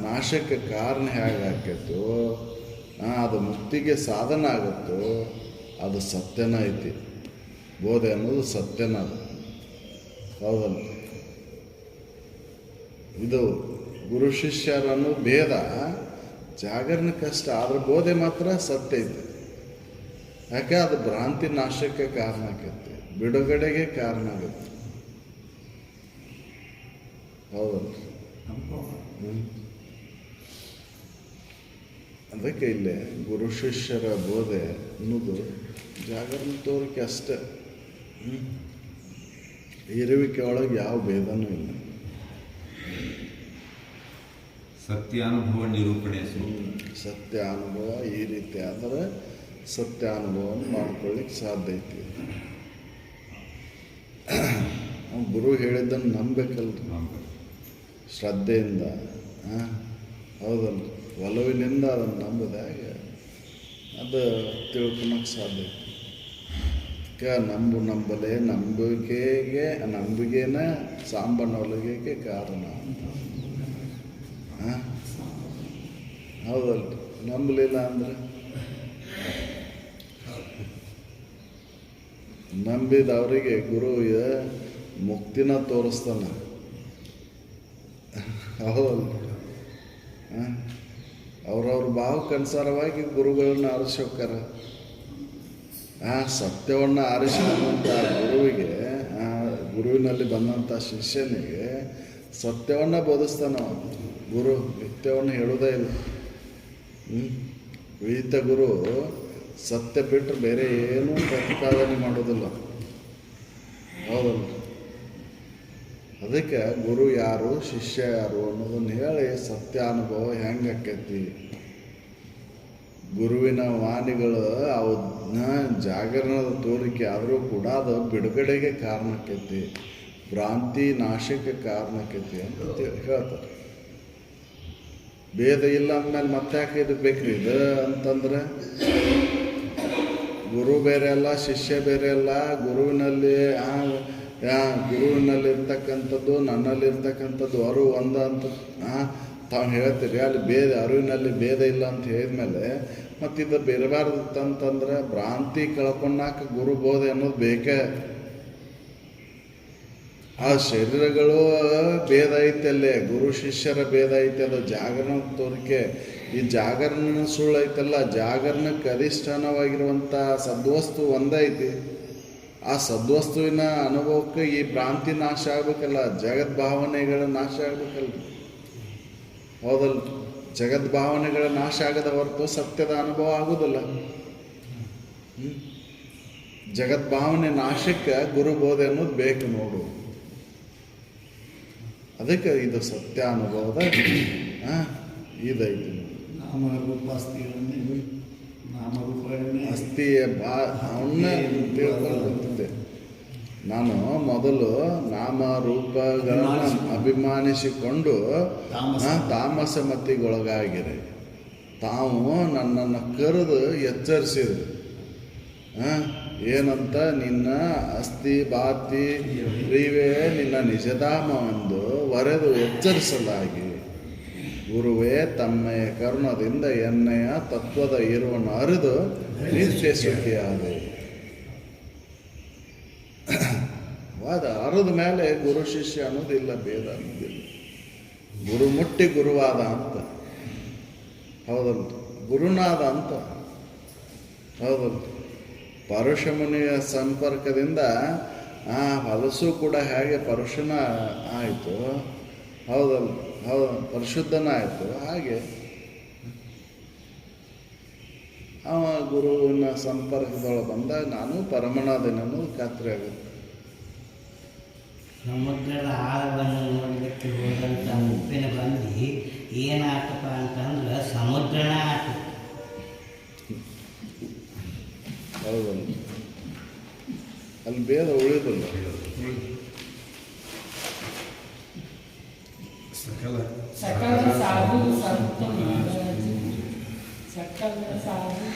B: ನಾಶಕ್ಕೆ ಕಾರಣ ಹೇಗಾಕೈತೋ, ಅದು ಮುಕ್ತಿಗೆ ಸಾಧನ ಆಗುತ್ತೋ ಅದು ಸತ್ಯನ ಐತಿ. ಬೋಧೆ ಅನ್ನೋದು ಸತ್ಯನ ಅದು. ಹೌದಲ್ಲ, ಇದು ಗುರು ಶಿಷ್ಯರನ್ನು ಭೇದ ಜಾಗರಣ ಕಷ್ಟ, ಆದ್ರೆ ಬೋಧೆ ಮಾತ್ರ ಸತ್ಯ ಐತಿ. ಯಾಕೆ ಅದು ಭ್ರಾಂತಿ ನಾಶಕ್ಕೆ ಕಾರಣ ಆಕೈತಿ, ಬಿಡುಗಡೆಗೆ ಕಾರಣ ಆಗುತ್ತೆ. ಹೌದಲ್ಲ, ಅದಕ್ಕೆ ಇಲ್ಲೇ ಗುರು ಶಿಷ್ಯರ ಬೋಧೆ ಅನ್ನೋದು ಜಾಗರಣ ತೋರಿಕೆ ಅಷ್ಟೆ. ಇರುವಿಕೆ ಒಳಗೆ ಯಾವ ಭೇದನೂ ಇಲ್ಲ.
A: ಸತ್ಯಾನುಭವ ನಿರೂಪಣೆ.
B: ಸತ್ಯ ಅನುಭವ ಈ ರೀತಿ ಆದರೆ ಸತ್ಯ ಅನುಭವವನ್ನು ಮಾಡ್ಕೊಳ್ಳಿಕ್ಕೆ ಸಾಧ್ಯ ಐತಿ. ಗುರು ಹೇಳಿದ್ದನ್ನು ನಂಬಬೇಕಲ್ರಿ, ಶ್ರದ್ಧೆಯಿಂದ. ಹೌದಲ್ಲ, ಒಲವಿನಿಂದ ಅದನ್ನು ನಂಬಿದಾಗ ಅದು ತಿಳ್ಕೊಳಕ್ಕೆ ಸಾಧ್ಯ ಐತಿ. ನಂಬಿಕೆನ ಸಾಂಬನೊಲಗೆಗೆ ಕಾರಣ. ಹೌದಲ್ಲ, ನಂಬಲಿಲ್ಲ ಅಂದ್ರೆ ನಂಬಿದವರಿಗೆ ಗುರು ಮುಕ್ತಿನ ತೋರಿಸ್ತಾನೆ. ಹೌದಲ್ಲ, ಅವ್ರವ್ರ ಭಾವಕ್ಕನುಸಾರವಾಗಿ ಗುರುಗಳನ್ನ ಆರಿಸಿ ಹೋಗ್ತಾರ. ಸತ್ಯವನ್ನು ಆರಿಸಿ ಬಂದಂಥ ಗುರುವಿಗೆ, ಗುರುವಿನಲ್ಲಿ ಬಂದಂಥ ಶಿಷ್ಯನಿಗೆ ಸತ್ಯವನ್ನು ಬೋಧಿಸ್ತಾನೆ ಗುರು. ನಿತ್ಯವನ್ನು ಹೇಳೋದೇ ಇಲ್ಲ. ವಿಹಿತ ಗುರು ಸತ್ಯ ಬಿಟ್ಟರೆ ಬೇರೆ ಏನೂ ಪ್ರತಿಪಾದನೆ ಮಾಡೋದಿಲ್ಲ. ಹೌದಲ್ಲ, ಅದಕ್ಕೆ ಗುರು ಯಾರು ಶಿಷ್ಯ ಯಾರು ಅನ್ನೋದನ್ನು ಹೇಳಿ ಸತ್ಯಾನುಭವ ಹೆಂಗೆ ಆಕೈತಿ. ಗುರುವಿನ ವಾಣಿಗಳು ಅವನ್ನ ಜಾಗರಣದ ತೋರಿಕೆ ಆದರೂ ಕೂಡ ಅದು ಬಿಡುಗಡೆಗೆ ಕಾರಣ ಆಕೈತಿ, ಭ್ರಾಂತಿ ನಾಶಕ್ಕೆ ಕಾರಣ ಆಕೈತಿ ಅಂತ ಹೇಳ್ತಾರೆ. ಭೇದ ಇಲ್ಲ ಅಂದಮೇಲೆ ಮತ್ತೆ ಯಾಕೆ ಇದು ಬೇಕ್ರಿ ಇದು ಅಂತಂದ್ರೆ ಗುರು ಬೇರೆ ಅಲ್ಲ, ಶಿಷ್ಯ ಬೇರೆ ಅಲ್ಲ. ಗುರುವಿನಲ್ಲಿರ್ತಕ್ಕಂಥದ್ದು ನನ್ನಲ್ಲಿರ್ತಕ್ಕಂಥದ್ದು ಅರು ಒಂದು ಅಂತ ತಾವು ಹೇಳ್ತೀರಿ. ಅಲ್ಲಿ ಭೇದ, ಅರಿವಿನಲ್ಲಿ ಭೇದ ಇಲ್ಲ ಅಂತ ಹೇಳಿದ್ಮೇಲೆ ಮತ್ತಿದು ಬೇರಬಾರ್ದಂತಂದ್ರೆ ಭ್ರಾಂತಿ ಕಳ್ಕೊಂಡಾಕ ಗುರು ಬೋಧೆ ಅನ್ನೋದು ಬೇಕೇ. ಆ ಶರೀರಗಳು ಭೇದ ಐತೆ ಅಲ್ಲೇ, ಗುರು ಶಿಷ್ಯರ ಭೇದ ಐತೆ, ಅದು ಜಾಗರಣ ತೋರಿಕೆ. ಈ ಜಾಗರಣ ಸುಳ್ಳು ಐತಲ್ಲ, ಜಾಗರಣಕ್ಕೆ ಅಧಿಷ್ಠಾನವಾಗಿರುವಂಥ ಸದ್ವಸ್ತು ಒಂದೇ ಐತಿ. ಆ ಸದ್ವಸ್ತುವಿನ ಅನುಭವಕ್ಕೆ ಈ ಭ್ರಾಂತಿ ನಾಶ ಆಗ್ಬೇಕಲ್ಲ, ಜಗದ್ಭಾವನೆಗಳ ನಾಶ ಆಗ್ಬೇಕಲ್ಲ. ಹೌದಲ್ಲ? ಜಗದ್ಭಾವನೆಗಳ ನಾಶ ಆಗದ ಹೊರತು ಸತ್ಯದ ಅನುಭವ ಆಗೋದಿಲ್ಲ. ಜಗದ್ಭಾವನೆ ನಾಶಕ್ಕೆ ಗುರು ಬೋಧೆ ಅನ್ನೋದು ಬೇಕು ನೋಡು. ಅದಕ್ಕೆ ಇದು ಸತ್ಯ ಅನುಭವದ ಇದೈತಿ.
C: ನಾಮರೂಪಗಳನ್ನೇ
B: ಅಸ್ಥಿಯ ಅವನ್ನ ತಿಳ್ಕೊಂಡಿದ್ದೆ ನಾನು. ಮೊದಲು ನಾಮರೂಪಗಳನ್ನು ಅಭಿಮಾನಿಸಿಕೊಂಡು ತಾಮಸ ಮತಿಗೊಳಗಾಗಿರೆ ತಾವು ನನ್ನನ್ನು ಕರೆದು ಎಚ್ಚರಿಸಿದ್ರು. ಏನಂತ? ನಿನ್ನ ಅಸ್ಥಿ ಬಾತಿ ಪ್ರೀವೇ ನಿನ್ನ ನಿಜಧಾಮವೆಂದು ವರೆದು ಎಚ್ಚರಿಸಲಾಗಿ, ಗುರುವೇ ತಮ್ಮೆಯ ಕರುಣದಿಂದ ಎಣ್ಣೆಯ ತತ್ವದ ಇರುವನ್ನು ಅರಿದು ನಿತ್ಯ ಸುಖಿಯಾದೆ. ವಾದ ಅರಿದ ಮೇಲೆ ಗುರು ಶಿಷ್ಯ ಅನ್ನೋದಿಲ್ಲ, ಭೇದ ಅನ್ನೋದಿಲ್ಲ. ಗುರು ಮುಟ್ಟಿ ಗುರುವಾದ ಅಂತ, ಹೌದಲ್ರಿ? ಗುರುನಾದ ಅಂತ, ಹೌದಲ್ರಿ? ಪರಶುಮುನಿಯ ಸಂಪರ್ಕದಿಂದ ಹೊಲಸು ಕೂಡ ಹೇಗೆ ಪರಶುನ ಆಯಿತು, ಹೌದಲ್ಲ? ಪರಿಶುದ್ಧನ ಆಯಿತು. ಹಾಗೆ ಅವ ಗುರುವಿನ ಸಂಪರ್ಕದೊಳಗೆ ಬಂದಾಗ ನಾನು ಪರಮನಾದೇನೆ ಅನ್ನೋದು ಖಾತ್ರಿ ಆಗುತ್ತೆ.
F: ಸಮುದ್ರದ ಆಳವನ್ನು ನೋಡಲಿಕ್ಕೆ ಹೋದಂಥ ಉಪ್ಪಿನ ಬಂದು ಏನಾಗ್ತಪ್ಪ ಅಂತಂದ್ರೆ ಸಮುದ್ರನ ಆಟ.
B: ಹೌದಲ್ಲ? ಅಲ್ಲಿ ಭೇದ ಉಳಿದಿಲ್ಲ.
G: ಸಕಲ ಸಾಧು ಸಂತ ಸಕಲ ಸಾಧು